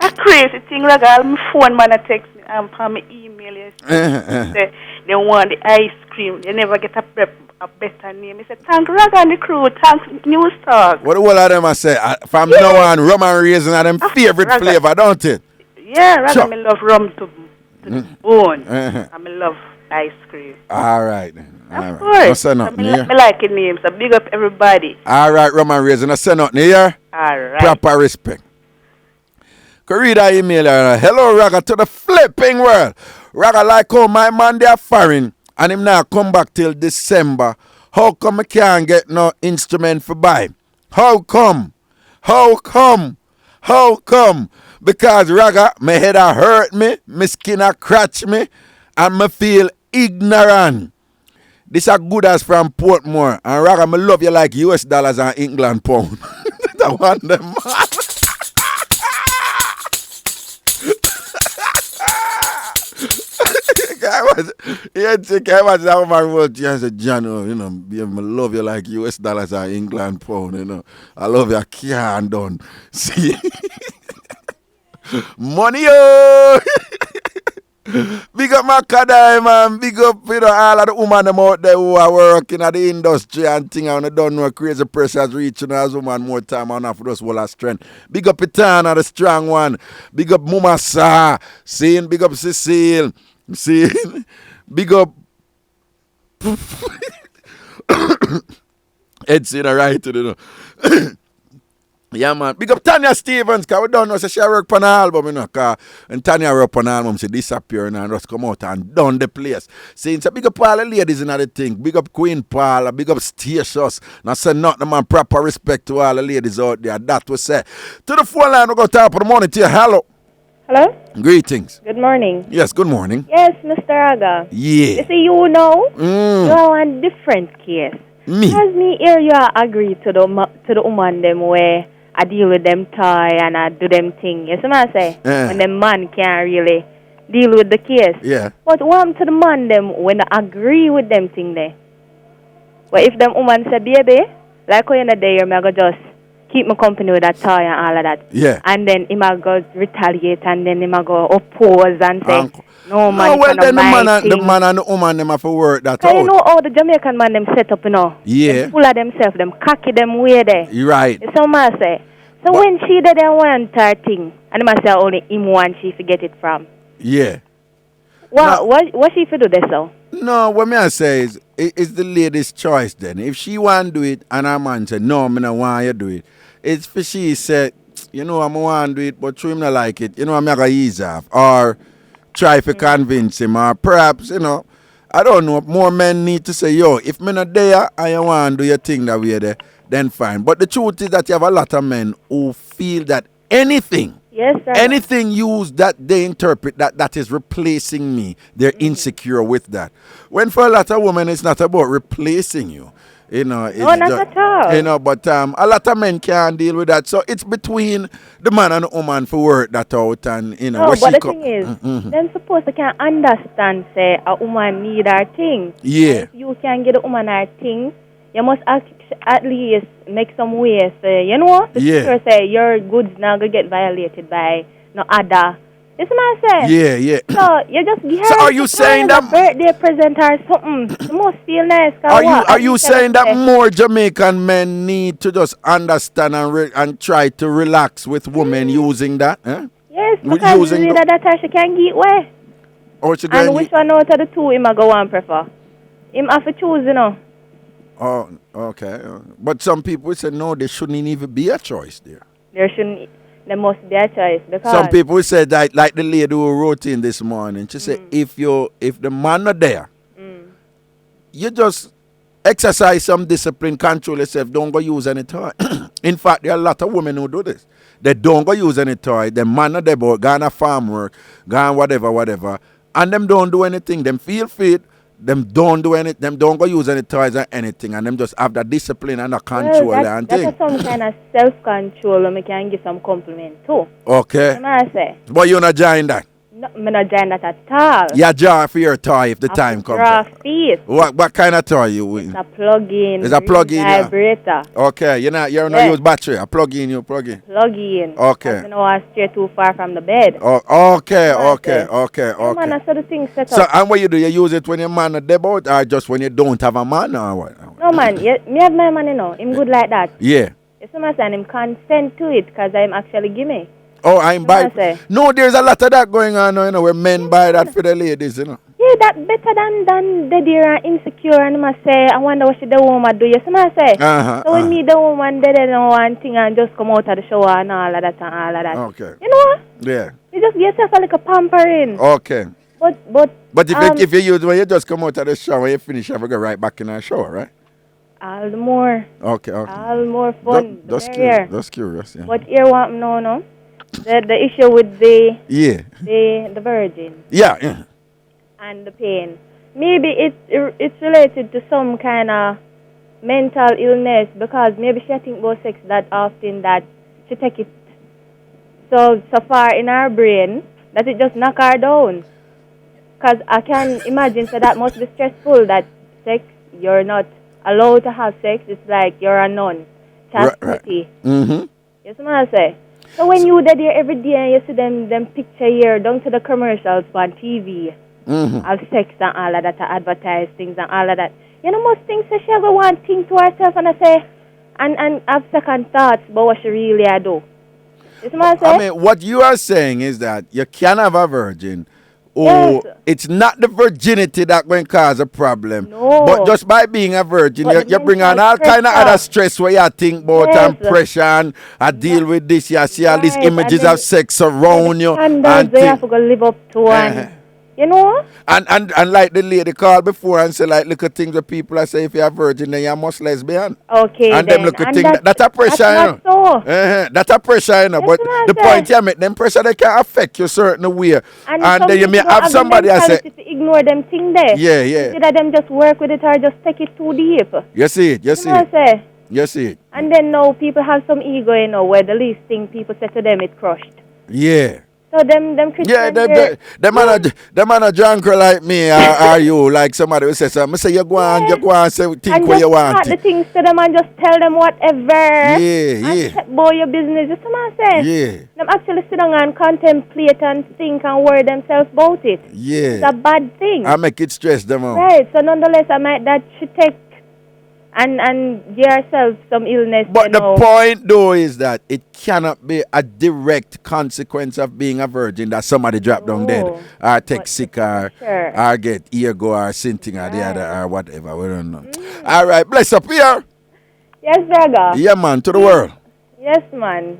I: A crazy thing, Raga. My phone man text me from my email yesterday. They want the ice cream. They never get a better name. He said, thank Raga and the crew, thanks News Talk.
B: What all of them I say? From now on, rum and raisin are them favorite flavor, don't it?
I: Yeah, Raga, I love rum to the bone. I love ice cream.
B: All right.
I: Of course. I like the names. So big up everybody.
B: All right, rum and raisin. I say nothing here.
I: All right.
B: Proper respect. Could read that email. Hello, Raga, to the flipping world. Raga, like how my man they are foreign and him now come back till December. How come I can't get no instrument for buy? How come? How come? How come? Because Raga, my head a hurt me, my skin a scratch me, and me feel ignorant. This are good as from Portmore. And Raga, me love you like US dollars and England pound. I want them, man. I was that woman wrote you and said, John, I love you like US dollars or England pound, I love you, can't done. See? Money, oh! Big up my Kadai, man. Big up, all of the women them out there who are working at the industry and thing. I don't know crazy pressures reaching as woman more time and for those whole of strength. Big up Itana, the strong one. Big up Muma Sa. Seeing, big up Cecile. See, big up. Ed said right, Yeah, man. Big up Tanya Stevens, because we don't know, so she work on an album, and Tanya work on an album, she disappear and just come out and done the place. Saying, so big up all the ladies in the thing. Big up Queen Paula, big up Statius. Now say nothing, man. Proper respect to all the ladies out there. That we say. To the phone line, we go top of the morning to you. Hello.
J: Hello?
B: Greetings.
J: Good morning.
B: Yes, good morning.
J: Yes, Mr. Raga.
B: Yeah.
J: You see, you are on different case.
B: Me?
J: Because me hear you agree to the woman them where I deal with them toy and I do them thing. You see what I say? When the man can't really deal with the case.
B: Yeah.
J: But what happened to the man them when I agree with them thing there? But if them woman say, baby, like when you're there, I'm going to just keep my company with that toy and all of that.
B: Yeah.
J: And then he might go retaliate and then he might go oppose and say, no man,
B: no, well then the man and the woman them have to work that out.
J: You know how the Jamaican man them set up,
B: Yeah.
J: Them full of themselves, them cocky them way there.
B: You're right.
J: So man say, so but when she did want her thing, and I say only him want she to get it from.
B: Yeah.
J: What she for do this so?
B: No, what me I say is, it's the lady's choice then. If she want to do it and her man say, no, me no want you do it. It's for she said, I'm want to do it, but through him not like it. I'm going to ease off. Or try to convince him. Or perhaps, I don't know, more men need to say, yo, if me not there and you want to do your thing that way there, then fine. But the truth is that you have a lot of men who feel that anything, anything used that they interpret that is replacing me, they're insecure with that. When for a lot of women, it's not about replacing you. It's
J: not at all.
B: But a lot of men can't deal with that. So it's between the man and the woman for work that out and
J: No, but the thing is, then suppose they can understand say a woman need her thing.
B: Yeah.
J: And if you can get a woman her thing, you must at least make some ways. The teacher say your goods now gonna get violated by no other. You see what I say?
B: Yeah.
J: So you just give her
B: so are you saying that
J: birthday present or something? You must feel nice.
B: Are you saying that more Jamaican men need to just understand and try to relax with women using that?
H: Yes, because either that or she can get way.
B: Or she
H: and which one out of the two him a go and prefer? Him have to choose, you know.
B: Oh, okay. But some people say no, there shouldn't even be a choice there.
H: There must be a choice because
B: some people say that, like the lady who wrote in this morning. She said if the man not there, you just exercise some discipline, control yourself. Don't go use any toy. In fact, there are a lot of women who do this. They don't go use any toy. The man not there, but go on a farm work, go on whatever, and them don't do anything. Them feel fit. Them don't do anything. Them don't go use any toys or anything, and them just have the discipline and the control and thing.
H: That's some kind of self-control, and we can give some compliment too.
B: Okay.
H: I say.
B: But you not join that.
H: No, I'm not join that at all.
B: You draw for your toy if the time comes.
H: Draw feet.
B: What kind of toy you win?
H: It's a plug-in.
B: It's a plug-in.
H: Vibrator.
B: Okay, you're not use battery. A plug-in, you plug in.
H: Plug-in.
B: Okay.
H: I know I stray too far from the bed.
B: Okay.
H: Man, I saw the thing set
B: so,
H: up.
B: and what you do? You use it when your man is about, or just when you don't have a man, or what?
H: No, man. Me have my man, you know. Him good like that.
B: Yeah.
H: You see, my son, him consent to it because I'm actually gimme.
B: Oh, I'm buy. No, there's a lot of that going on, you know, where men buy that for the ladies, you know.
H: Yeah, that better than the dear insecure and must say, I wonder what the woman do. You see, I say. So when me the woman they know one thing and just come out of the shower and all of that.
B: Okay.
H: You know what?
B: Yeah.
H: You just get yourself like a pampering.
B: Okay.
H: But
B: if you use when you just come out of the shower, you finish, you go right back in the shower, right?
H: All the more.
B: Okay.
H: All more fun.
B: That's curious. That's curious. Yeah.
H: But here, what no. The issue with the virgin.
B: Yeah.
H: And the pain. Maybe it's related to some kind of mental illness because maybe she think about sex that often that she take it so far in her brain that it just knock her down. Because I can imagine so that must be stressful that sex, you're not allowed to have sex. It's like you're a nun. Chastity.
B: Right. Mm-hmm.
H: You see what I say? So when you there every day and you see them picture here down to the commercials on TV of sex and all of that, advertise things and all of that. You know, most things that she ever want to think to herself and I say, and have second thoughts about what she really do. You see what I say?
B: I mean, what you are saying is that you can have a virgin. Oh, yes. It's not the virginity that going to cause a problem.
H: No.
B: But just by being a virgin, you bring on all kind of other stress where you think about and pressure and deal with this. You see all these images of sex around you.
H: And they have to go live up to one. You know?
B: And like the lady called before and say, like, look at things that people are saying, if you're a virgin, then you're most lesbian.
H: Okay,
B: and then look at things, that's a pressure,
H: that's
B: you know. That's a pressure, you know. But the point you make, them pressure, they can affect you certain way.
H: And
B: then you may have somebody that say,
H: to ignore them thing there.
B: Yeah.
H: Instead of them just work with it or just take it too deep.
B: You see it. You see it.
H: And then now people have some ego, you know, where the least thing people say to them, it's crushed.
B: Yeah.
H: So them Christians.
B: Yeah, them man a junker like me, are you like somebody who says something? I say you go on, say think what you want.
H: And just the things to them and just tell them whatever.
B: Yeah.
H: Boy, your business. That's what I say.
B: Yeah.
H: Them actually sit down and contemplate and think and worry themselves about it.
B: Yeah.
H: It's a bad thing.
B: I make it stress them out.
H: Right. So nonetheless, I might that should take and give yourself some illness.
B: But the point though is that it cannot be a direct consequence of being a virgin that somebody drop down dead or take sick or get ego or something or the other or whatever. We don't know. All right, bless up here.
H: Yes, brother.
B: Yeah, man, to the world.
H: Yes, man.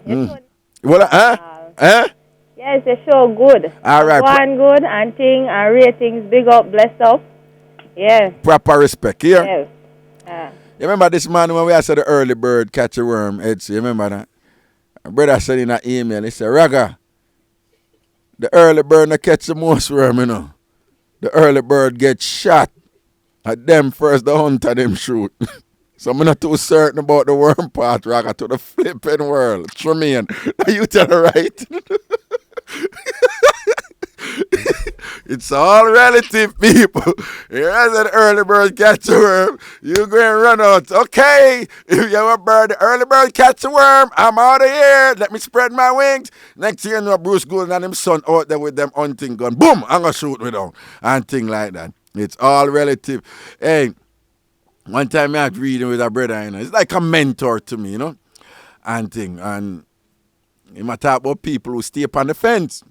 H: Yes, you show good.
B: All right.
H: One good and thing and ratings, big up, bless up. Yes.
B: Proper respect here.
H: Yes.
B: You remember this man when we said the early bird catch a worm? You remember that? My brother said in an email, he said, Raga, the early bird no catch the most worm, you know. The early bird gets shot. At them first, the hunter them shoot. So I'm not too certain about the worm part, Raga, to the flipping world. Tremaine, are you tell her right? It's all relative, people. Here as an early bird catch a worm, you go and run out. Okay, if you're a bird, the early bird catch a worm, I'm out of here. Let me spread my wings. Next thing you know, Bruce Gould and him son out there with them hunting gun. Boom, I'm going to shoot me down. And thing like that. It's all relative. Hey, one time I had reading with a brother, you know. It's like a mentor to me, you know. And thing. And You might talk about people who stay up on the fence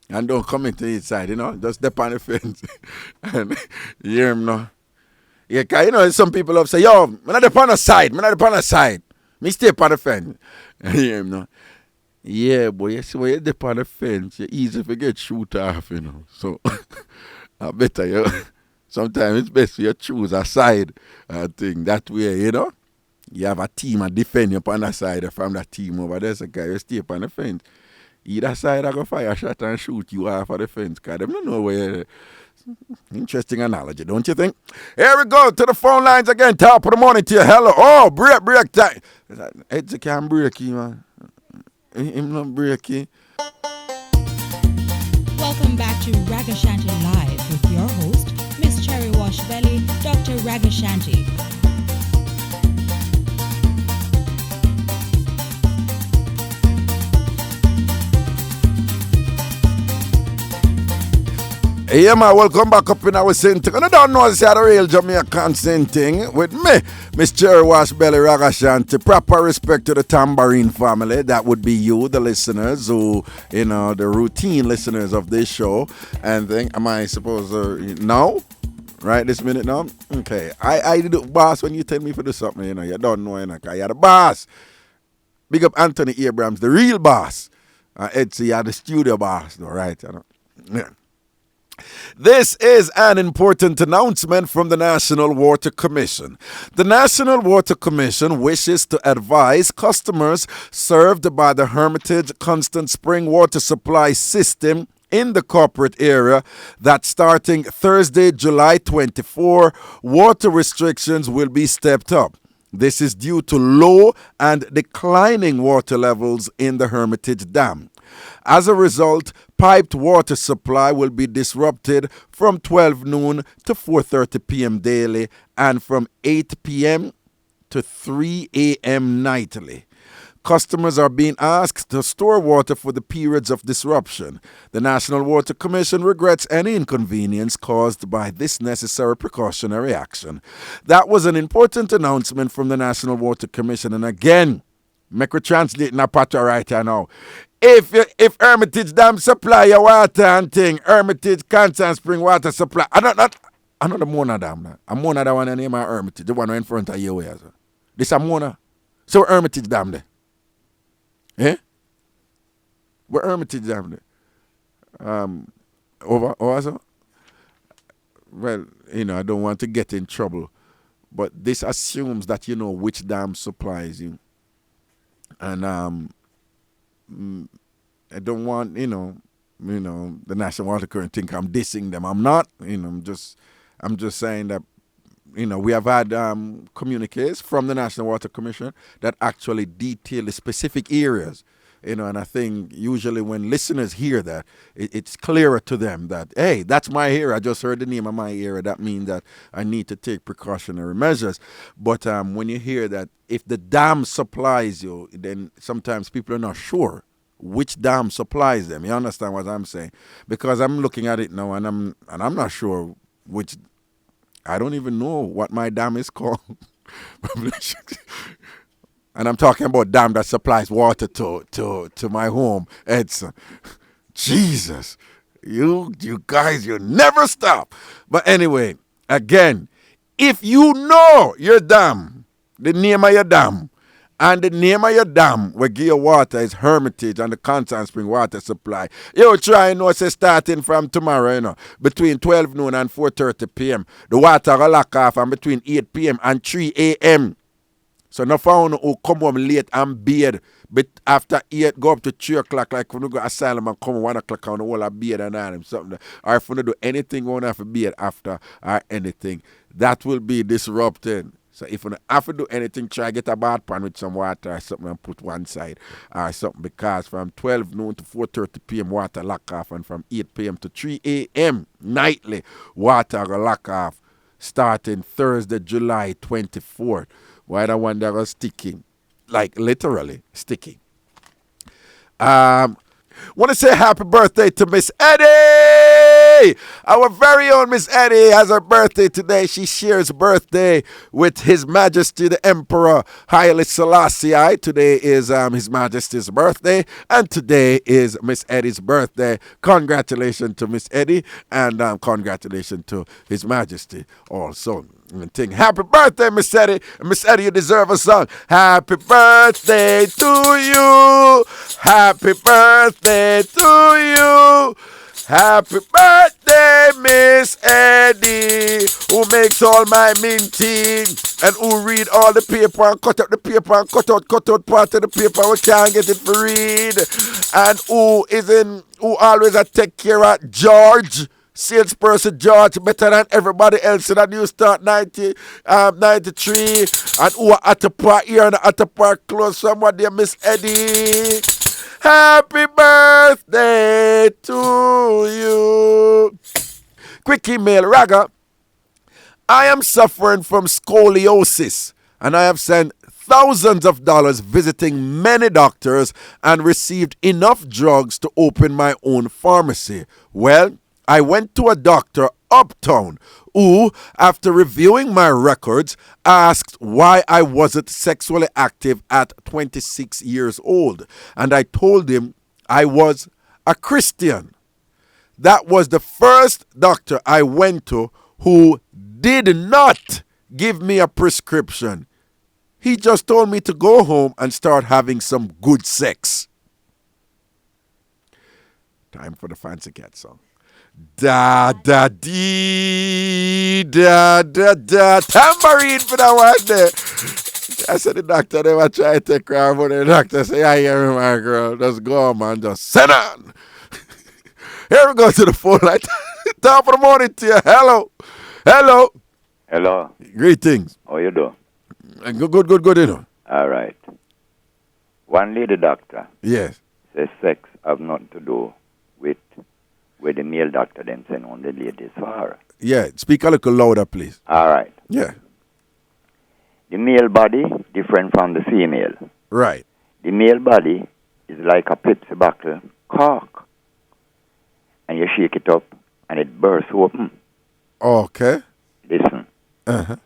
B: and don't come into the inside, just step on the fence. And you hear him now. Yeah, cause some people have say, yo, I'm not up on the side, Me stay up on the fence. And you hear him now. Yeah, boy, you see when you're up on the fence, you're easy to get shoot off, So I better sometimes it's best you choose a side thing. That way, you have a team and defend you up on the side from that team over there. So guy, you stay up on the fence. Either side I go fire a shot and shoot you off of the fence. Because they don't know where. Interesting analogy, don't you think? Here we go to the phone lines again. Top of the morning to you. Hello. Oh, break time. Edge can't break you, man. Him not break you.
D: Welcome back to Ragashanti Live with your host, Miss Cherry Washbelly, Dr. Ragashanti.
B: Yeah, man, welcome back up in our center. And I don't know if it's a real Jamaican thing with me, Miss Cherry Washbelly Ragashanti. Proper respect to the Tambourine family. That would be you, the listeners, who, the routine listeners of this show. And then, am I supposed to, no? Right this minute now? Okay. I do boss when you tell me to do something, you don't know, because you're the boss. Big up Anthony Abrams, the real boss. Edsy, you're the studio boss, though, right? Yeah. This is an important announcement from the National Water Commission. The National Water Commission wishes to advise customers served by the Hermitage Constant Spring Water Supply System in the corporate area that starting Thursday, July 24, water restrictions will be stepped up. This is due to low and declining water levels in the Hermitage Dam. As a result, piped water supply will be disrupted from 12 noon to 4:30 p.m. daily and from 8 p.m. to 3 a.m. nightly. Customers are being asked to store water for the periods of disruption. The National Water Commission regrets any inconvenience caused by this necessary precautionary action. That was an important announcement from the National Water Commission. And again, make we translate in a pattern right here now. If Hermitage Dam supply your water and thing, Hermitage Constant Spring Water Supply, I know the Mona Dam. I'm Mona the one in name of Hermitage, the one in front of you. This is Mona. So Hermitage Dam there. Eh? Where Hermitage Dam there? Over so? Well, I don't want to get in trouble, but this assumes that you know which dam supplies you. And I don't want, the National Water Commission think I'm dissing them. I'm not, I'm just saying that, we have had communiques from the National Water Commission that actually detail the specific areas, and I think usually when listeners hear that, it's clearer to them that, hey, that's my area. I just heard the name of my area. That means that I need to take precautionary measures. But when you hear that if the dam supplies you, then sometimes people are not sure which dam supplies them. You understand what I'm saying? Because I'm looking at it now and I'm not sure which. I don't even know what my dam is called. And I'm talking about dam that supplies water to my home, Edson. Jesus, you guys, you never stop. But anyway, again, if you know your dam, the name of your dam, and the name of your dam where give your water is Hermitage and the Constant Spring Water Supply, you try say starting from tomorrow, between 12 noon and 4:30 p.m. The water will lock off and between 8 p.m. and 3 a.m. So no found who come home late and bathe, but after 8 go up to 3 o'clock, like when you go asylum and come 1 o'clock on the whole of bathe and all something. Or if you do anything, you have to bathe after or anything, that will be disrupted. So if you have to do anything, try get a bath pan with some water or something and put one side or something, because from 12 noon to 4:30 p.m. water lock off, and from 8 p.m. to 3 a.m. nightly water will lock off starting Thursday, July 24th. Why the one that was sticking, like literally sticking. Want to say happy birthday to Miss Eddie. Our very own Miss Eddie has her birthday today. She shares birthday with His Majesty the Emperor Haile Selassie. Today is His Majesty's birthday, and today is Miss Eddie's birthday. Congratulations to Miss Eddie, and congratulations to His Majesty also. Happy birthday, Miss Eddie. Miss Eddie, you deserve a song. Happy birthday to you. Happy birthday to you. Happy birthday, Miss Eddie, who makes all my minting and who read all the paper and cut out the paper and cut out part of the paper we can't get it for read, and who always take care of George. Salesperson George better than everybody else in the New Start 93, and who are at the part here and at the part close. Somebody, Miss Eddie. Happy birthday to you. Quick email, Raga. I am suffering from scoliosis, and I have spent thousands of dollars visiting many doctors and received enough drugs to open my own pharmacy. Well, I went to a doctor uptown who, after reviewing my records, asked why I wasn't sexually active at 26 years old. And I told him I was a Christian. That was the first doctor I went to who did not give me a prescription. He just told me to go home and start having some good sex. Time for the Fancy Cat song. Da da dee da da da. Tambourine for that one there. I said the doctor never try to take crap for the doctor say, I hear me, my girl. Just go on, man. Just send on. Here we go to the phone line. Top of the morning to you. Hello. Hello.
K: Hello.
B: Greetings.
K: How you doing?
B: Good, you know.
K: All right. One lady doctor.
B: Yes.
K: Says sex have nothing to do with the male doctor then send on the ladies for her.
B: Yeah, speak a little louder, please.
K: All right.
B: Yeah.
K: The male body different from the female.
B: Right.
K: The male body is like a Pepsi bottle cork. And you shake it up and it bursts open.
B: Okay.
K: Listen.
B: Uh-huh.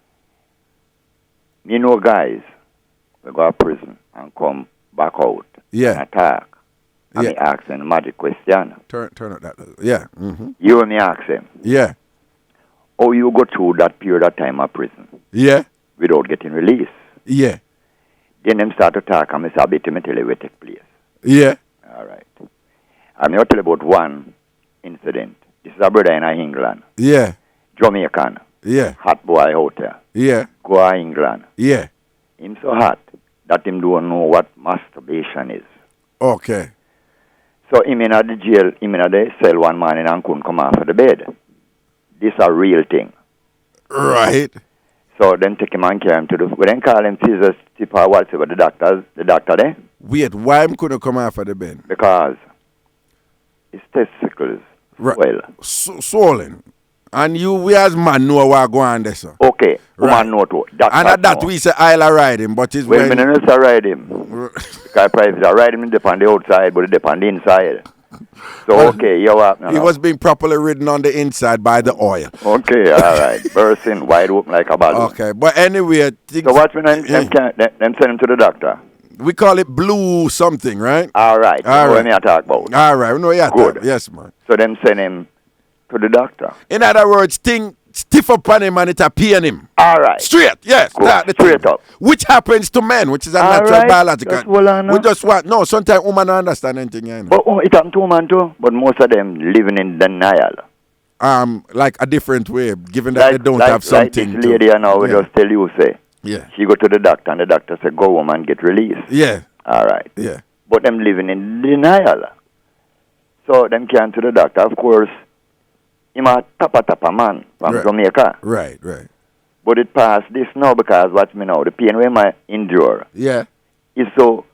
K: You know guys we go to prison and come back out and attack. And me ask them a magic question.
B: Turn up that. Yeah. Mm-hmm.
K: You and me ask them.
B: Yeah.
K: How you go through that period of time of prison?
B: Yeah.
K: Without getting released.
B: Yeah.
K: Then them start to talk and I say, I bet me tell you what take place.
B: Yeah.
K: All right. I'm going to tell you about one incident. This is a brother in England.
B: Yeah.
K: Jamaican.
B: Yeah.
K: Hot boy out there.
B: Yeah.
K: Go to England.
B: Yeah.
K: Him so hot that him don't know what masturbation is.
B: Okay.
K: So him in the jail, him in the cell one morning and couldn't come off of the bed. This a real thing.
B: Right.
K: So then take him and carry him to the... We then call him scissors, tip or whatever, the doctor there.
B: Wait, why him couldn't come off of the bed?
K: Because his testicles
B: swollen. And we as man know what go on there, sir.
K: Okay, woman know too.
B: And that we say I'll ride him, but it's
K: when... Well, I ride him. Because private, I ride him on the outside, but it on the inside. So, well, okay, you up now.
B: He was being properly ridden on the inside by the oil.
K: Okay, all right. Bursting wide open like a balloon.
B: Okay, but anyway...
K: So watch me, them send him to the doctor.
B: We call it blue something, right?
K: All right.
B: All right.
K: What me I talk about.
B: All right. We know you
K: good.
B: Yes, man.
K: So them send him to the doctor.
B: In other words, thing stiff up on him and it appear him.
K: All right.
B: Straight, yes.
K: That, straight up.
B: Which happens to men, which is a natural biological. We just want, no, sometimes women don't understand anything. You know?
K: But it happens to women too, but most of them living in denial.
B: Like a different way, given that they don't have something.
K: Like this lady now, we just tell you, say.
B: Yeah.
K: She go to the doctor and the doctor say, go woman, get released.
B: Yeah.
K: All right.
B: Yeah.
K: But them living in denial. So them came to the doctor, of course. Him a tapa man from Jamaica.
B: Right.
K: But it passed this now because watch me now, the pain we might endure.
B: Yeah.
K: Is so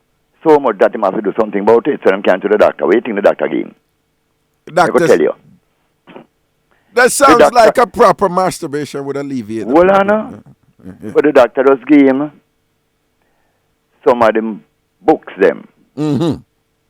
K: much that him have to do something about it. So them came to the doctor. What do you think the doctor again? I could tell you.
B: That sounds like a proper masturbation would alleviate.
K: Well, I know. But the doctor just gave him some of them books them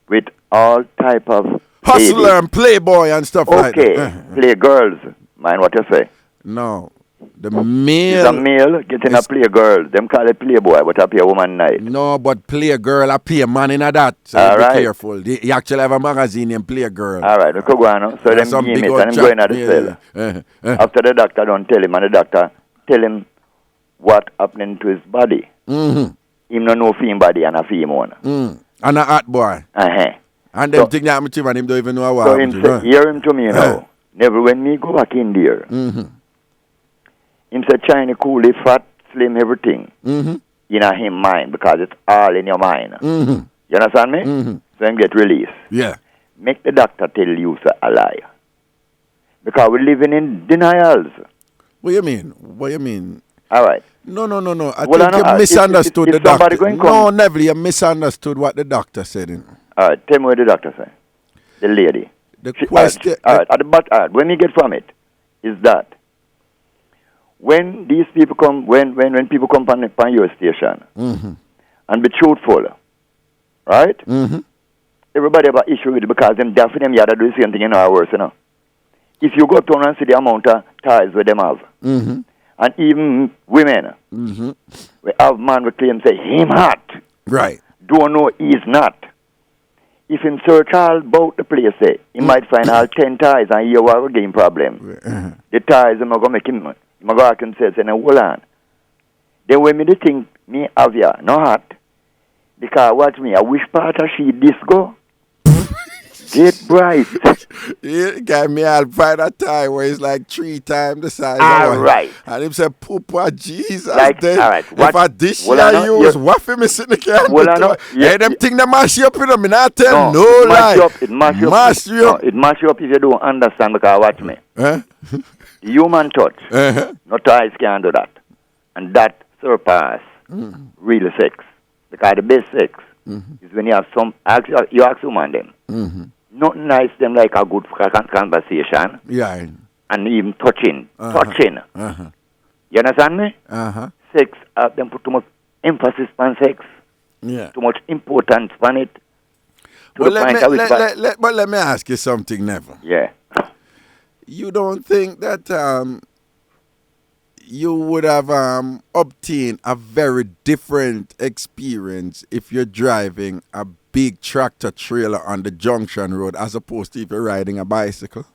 K: with all type of
B: hustler and playboy and stuff like that.
K: Okay, play girls. Mind what you say.
B: No. The male.
K: It's a male getting a play girl. Them call it playboy, but I play a woman night.
B: No, but play a girl, I play a man in a that. So
K: All
B: be
K: right.
B: careful. You actually have a magazine and play a girl.
K: All right, we could go on. So them game it and them going at the cell. After the doctor don't tell him, and the doctor tell him what happening to his body. Him no know film body and a film one.
B: And a hot boy. And them thing that happen to him and him don't even know what
K: So
B: happened
K: him
B: to him.
K: say, hear him to me now. Never when me go back in there. Him say China cool, fat, slim, everything. In a him mind because it's all in your mind. You understand me? So him get released.
B: Yeah.
K: Make the doctor tell you so a lie. Because we're living in denials.
B: What you mean? What you mean?
K: All right.
B: No. I
K: Well,
B: think you misunderstood
K: if
B: the doctor.
K: somebody
B: No, never. You misunderstood what the doctor said.
K: All right. Tell me what the doctor said. The lady.
B: The question.
K: All right. But when we get from it, is that when these people come, when people come on your station and be truthful, right? Everybody have an issue with it because them definitely them yada do the same thing in our worse, you know. If you go to and see the amount of ties with them have, and even women, we have man we claim say him hot,
B: right?
K: Don't know he's not. If him search all about the place, say, he might find all 10 ties and here we have a game problem. The ties I'm gonna make him go back and say, now hold on. Then when me the thing me have ya, no hot. Because watch me, I wish part of she this go. Get bright.
B: Yeah, got me I'll find a tie where it's like 3 times the size.
K: All right.
B: And him say, Poopa, Jesus.
K: Like,
B: then,
K: all right.
B: If I dish I use, what for me sitting there? Hey, them thing that mash you up in them, I tell no lie.
K: It mash you up. It mash you up if you don't understand because watch me. The human touch, no ties can do that. And that surpass real sex. Because the best sex is when you have you ask human them. Nothing nice them like a good conversation.
B: Yeah.
K: And even touching. You understand me? Sex, them put too much emphasis on sex.
B: Yeah.
K: Too much importance on it.
B: But let me ask you something, Neville.
K: Yeah.
B: You don't think that you would have obtained a very different experience if you're driving a big tractor trailer on the junction road as opposed to if you're riding a bicycle?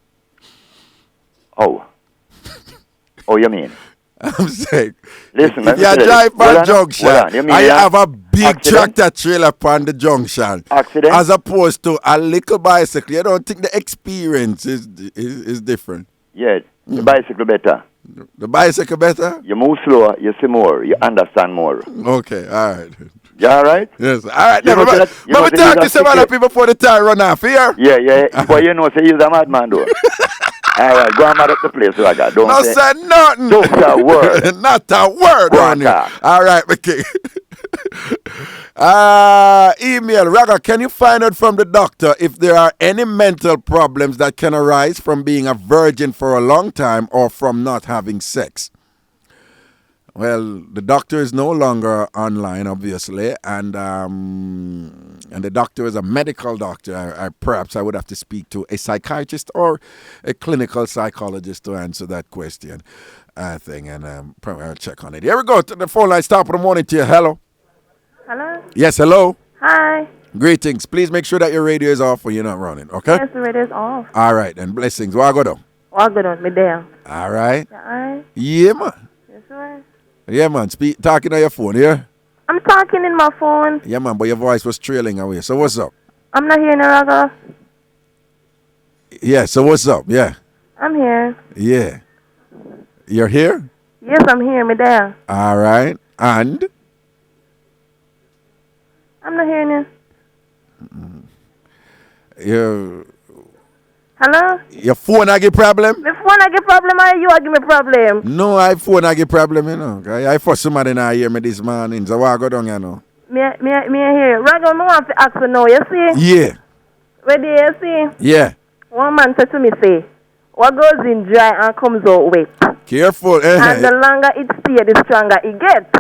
K: Oh, you mean?
B: I'm saying,
K: listen,
B: if you drive by junction and you have a big tractor trailer on the junction, as opposed to a little bicycle, you don't think the experience is different?
K: Yeah, the bicycle better.
B: The bicycle better?
K: You move slower, you see more, you understand more.
B: Okay, all right.
K: You all right?
B: Yes, all right. Remember talk to some other people before the time run off here?
K: Yeah. But you know, say he's a madman, though. All right, go and mad up the place, Raga.
B: Don't say nothing.
K: Don't say a word.
B: Not a word on you. All right, okay. Email, Raga, can you find out from the doctor if there are any mental problems that can arise from being a virgin for a long time or from not having sex? Well, the doctor is no longer online, obviously, and the doctor is a medical doctor. Perhaps I would have to speak to a psychiatrist or a clinical psychologist to answer that question, I think, and probably I'll check on it. Here we go. To the phone line, start of the morning to you. Hello.
L: Hello?
B: Yes, hello.
L: Hi.
B: Greetings. Please make sure that your radio is off when you're not running, okay?
L: Yes, the radio is off.
B: All right, and blessings. What I go down?
L: What I go down? Me there.
B: All right.
L: Yeah, all right.
B: Yeah, man.
L: Yes, sir.
B: Yeah, man. Talking on your phone, yeah?
L: I'm talking in my phone.
B: Yeah, man, but your voice was trailing away. So what's up?
L: I'm not hearing a Raga.
B: Yeah, so what's up? Yeah.
L: I'm here.
B: Yeah. You're here?
L: Yes, I'm here. Me there.
B: All right. And?
L: I'm not hearing
B: you.
L: Hello?
B: Your phone I get problem?
L: My phone I get problem or you I give me problem?
B: No, I phone I get problem, you know. I for somebody now hear me this morning. So what I go down, you know?
L: Me here. Raga, me want to ask you now, you see?
B: Yeah.
L: Ready, you see?
B: Yeah.
L: One man said to me, say, what goes in dry and comes out wet.
B: Careful.
L: And the longer it stays, the stronger it gets.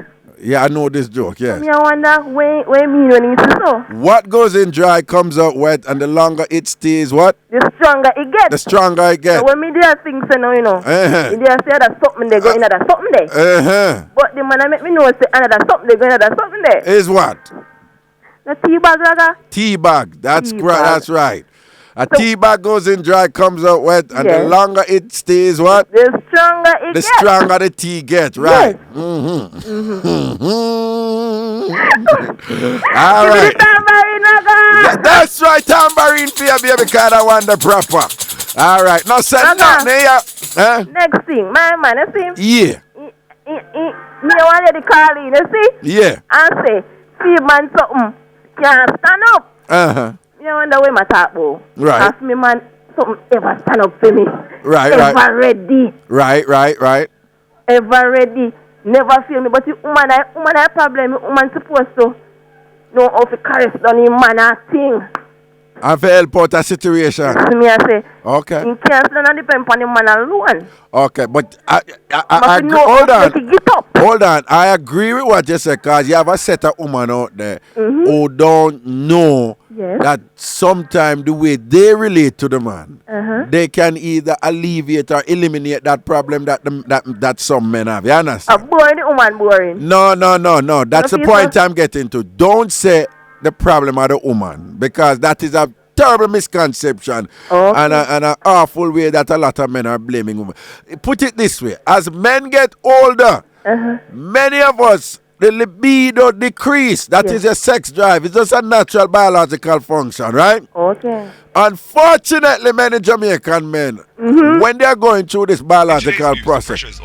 B: Yeah, I know this joke, yes.
L: I wonder what you mean when you say so.
B: What goes in dry comes out wet, and the longer it stays, what?
L: The stronger it gets.
B: The stronger it gets.
L: So when me there things you know. Me there say that something there, go in that something there. But the man I make me know say another something there, go in that something there.
B: Is what?
L: The tea bag, Raga?
B: Tea bag. That's right. A tea bag goes in dry, comes out wet, and the longer it stays, what?
L: The stronger it gets.
B: The stronger the tea gets, right?
L: Yes.
B: All right.
L: Tambourine, Raga.
B: That's right, tambourine for you, baby, because I want the proper. All right. Now, say nothing here.
L: Next thing, my man, you see?
B: Yeah.
L: Me want to call in, you see?
B: Yeah.
L: And say, see man something, can't stand up.
B: Uh-huh.
L: You wonder where my talk about.
B: Right.
L: Ask me man, something ever stand up for me.
B: Right.
L: Ever ready.
B: Right.
L: Ever ready. Never feel me. But the woman I problem, the woman supposed to know how to correspond in man and thing.
B: And for help out a situation.
L: Me I say.
B: Okay.
L: You can't stand depend on the man alone.
B: Okay, but I
L: Hold
B: on. I agree with what you said, because you have a set of women out there who don't know that sometimes the way they relate to the man, they can either alleviate or eliminate that problem that some men have. You understand?
L: Boring, woman boring.
B: No. That's the point I'm getting to. Don't say the problem of the woman, because that is a terrible misconception and an awful way that a lot of men are blaming women. Put it this way: as men get older, many of us, the libido decrease. That is a sex drive. It's just a natural biological function, right?
L: Okay.
B: Unfortunately, many Jamaican men, when they are going through this biological process,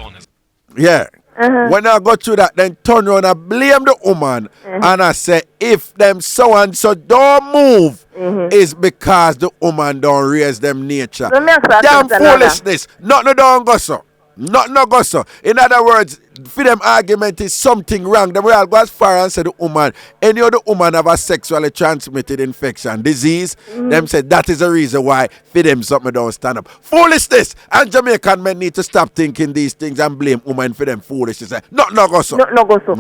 B: when I go through that, then turn around and blame the woman and I say, if them so and so don't move, it's because the woman don't raise them nature. Damn foolishness. Nothing don't go so. Nothing no go so. In other words, for them argument is something wrong. Them will go as far and say the woman, any other woman have a sexually transmitted infection, disease. Them say that is the reason why for them something don't stand up. Foolishness. And Jamaican men need to stop thinking these things and blame women for them foolishness. Nothing no go so.
L: Nothing no go so.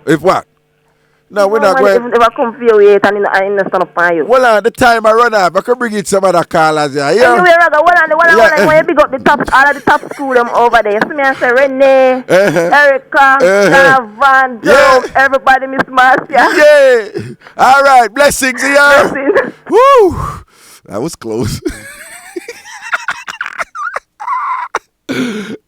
B: If what? No, we're not going.
L: Never come for you yet and in the stand up on you.
B: Well, the time I run out, I can bring in some other callers here. Yeah.
L: Anyway, Raga, when you pick up the top, all of the top school them over there. See me and say Renee, Erica, Van, Joe, everybody, Miss Marcia.
B: Yeah. All right, blessings here.
L: Blessings.
B: Woo. That was close.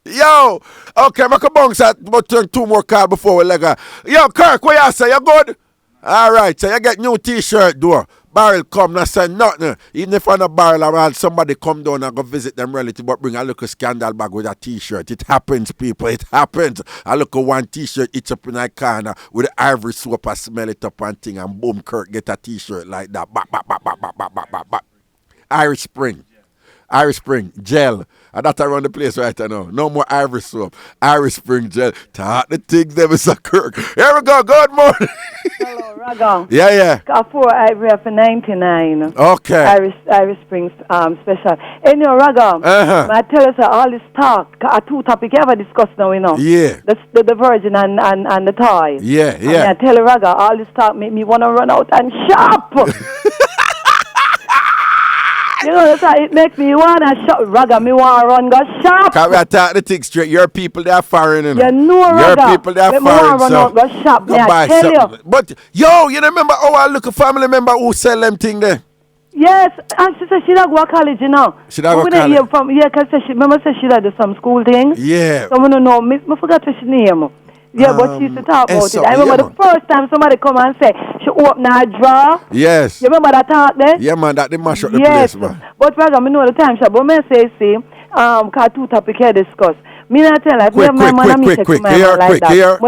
B: Yo, okay, I'm going to bounce at about 2 more calls before we let go. Yo, Kirk, what you say? You good? All right, so you get new t-shirt, door. Barrel come, not say nothing. Even if on a barrel around, somebody come down and go visit them relative, but bring a little scandal bag with a t-shirt. It happens, people, it happens. I look at one t-shirt, it's up in a corner with the ivory soap, I smell it up and thing, and boom, Kirk get a t-shirt like that. Irish Spring, gel. And that's around the place right now. No more Irish soap. Irish Spring gel. Talk the things them is a Kirk. Here we go. Good morning.
M: Hello, Raga.
B: Yeah.
M: For Ivory for 99.
B: Okay.
M: Irish Spring special. Anyway, Raga. I tell us all this talk. 2 topics ever discussed now, you know.
B: Yeah.
M: The virgin and the toy.
B: Yeah.
M: And I tell you, Raga, all this talk make me want to run out and shop. You know, that's how it makes me want to shop. Raga, me want to run, go shop.
B: Can we talk the thing straight? Your people, they are foreign. You
M: know, Raga.
B: Your people, they are foreign.
M: Run out, go shop.
B: Go buy something. But, yo, you remember I look a family member who sell them thing there?
M: Yes, and she said she don't go to college, you know.
B: She don't go to college?
M: Because she remember she did some school thing.
B: Yeah.
M: So I don't know, I forgot what she name. Yeah, but she used to talk about it. I remember the first time somebody come and say she opened her drawer.
B: Yes.
M: You remember that talk there?
B: Yeah, man, that they mash up the place, man.
M: But Raga, I know the time shop. But me say, because 2 topics here discussed. Me not tell her,
B: quick,
M: but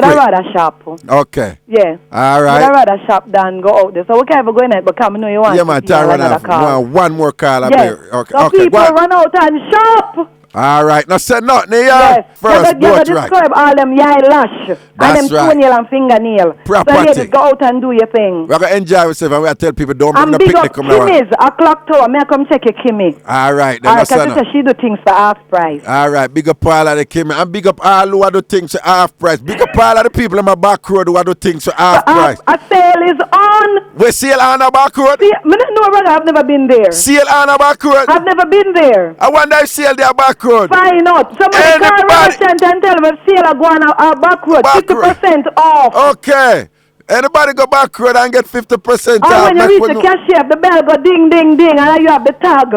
M: I rather shop.
B: Okay.
M: Yeah.
B: All right.
M: But I rather shop than go out there. So we can't even go in it, but come, I know you want
B: to man, run off. One more call.
M: Yes.
B: Okay.
M: So people run out and shop.
B: All right. Now say nothing here. Yes. First,
M: you gotta describe all them eyelash.
B: That's
M: and them
B: right.
M: toenail and fingernail.
B: Proper
M: so
B: thing.
M: Go out and do your thing.
B: We're going to enjoy ourselves and we tell people don't bring
M: and
B: the
M: big
B: picnic.
M: Up Kimmy's, a clock tower. May I come check your Kimmy?
B: All right.
M: All right, because she do things for half price.
B: All right. Big up all of the Kimmy. And big up all who do things for half price. Big up all of the people in my back road who do things for half price.
M: A sale is on.
B: We sale on the back road?
M: I've never been there.
B: Sale on the back road?
M: I've never been there.
B: I wonder if sale there back road.
M: Fine out. Somebody call Ragashanti and tell them if sale go on our back road. 50% off.
B: Okay. Anybody go back road and get 50% off?
M: When you reach the cashier, the bell go ding, ding, ding, and you have the tag.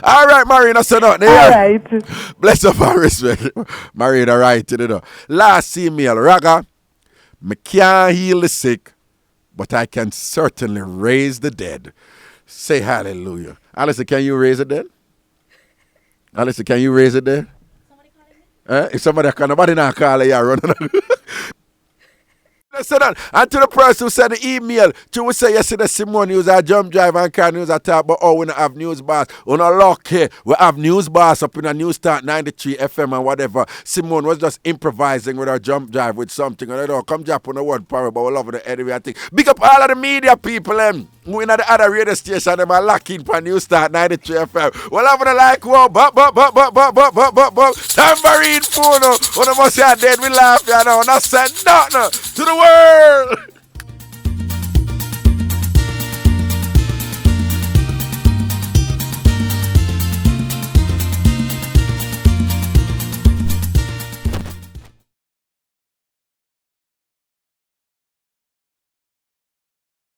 B: All right, Marina, so nothing.
M: All right.
B: Bless up and respect. Marina, right, you know. Last email, Raga. Me can't heal the sick, but I can certainly raise the dead. Say hallelujah. Alice, can you raise it dead? Alice, can you raise it dead? If somebody can, nobody not call you, run. And to the person who sent the email, to say yesterday Simone was a jump drive and car news attack, but we don't have news bars. We don't lock here. We have news bars up in a news start 93 FM and whatever. Simone was just improvising with her jump drive with something. And I don't come jump on the word power, but we love it anyway. I think. Big up all of the media people, who in the other radio station, them are locking for news start 93 FM. We love it like, whoa, Tambourine phone. When I must say I dead, we laugh, you know. And I said, nothing to the world.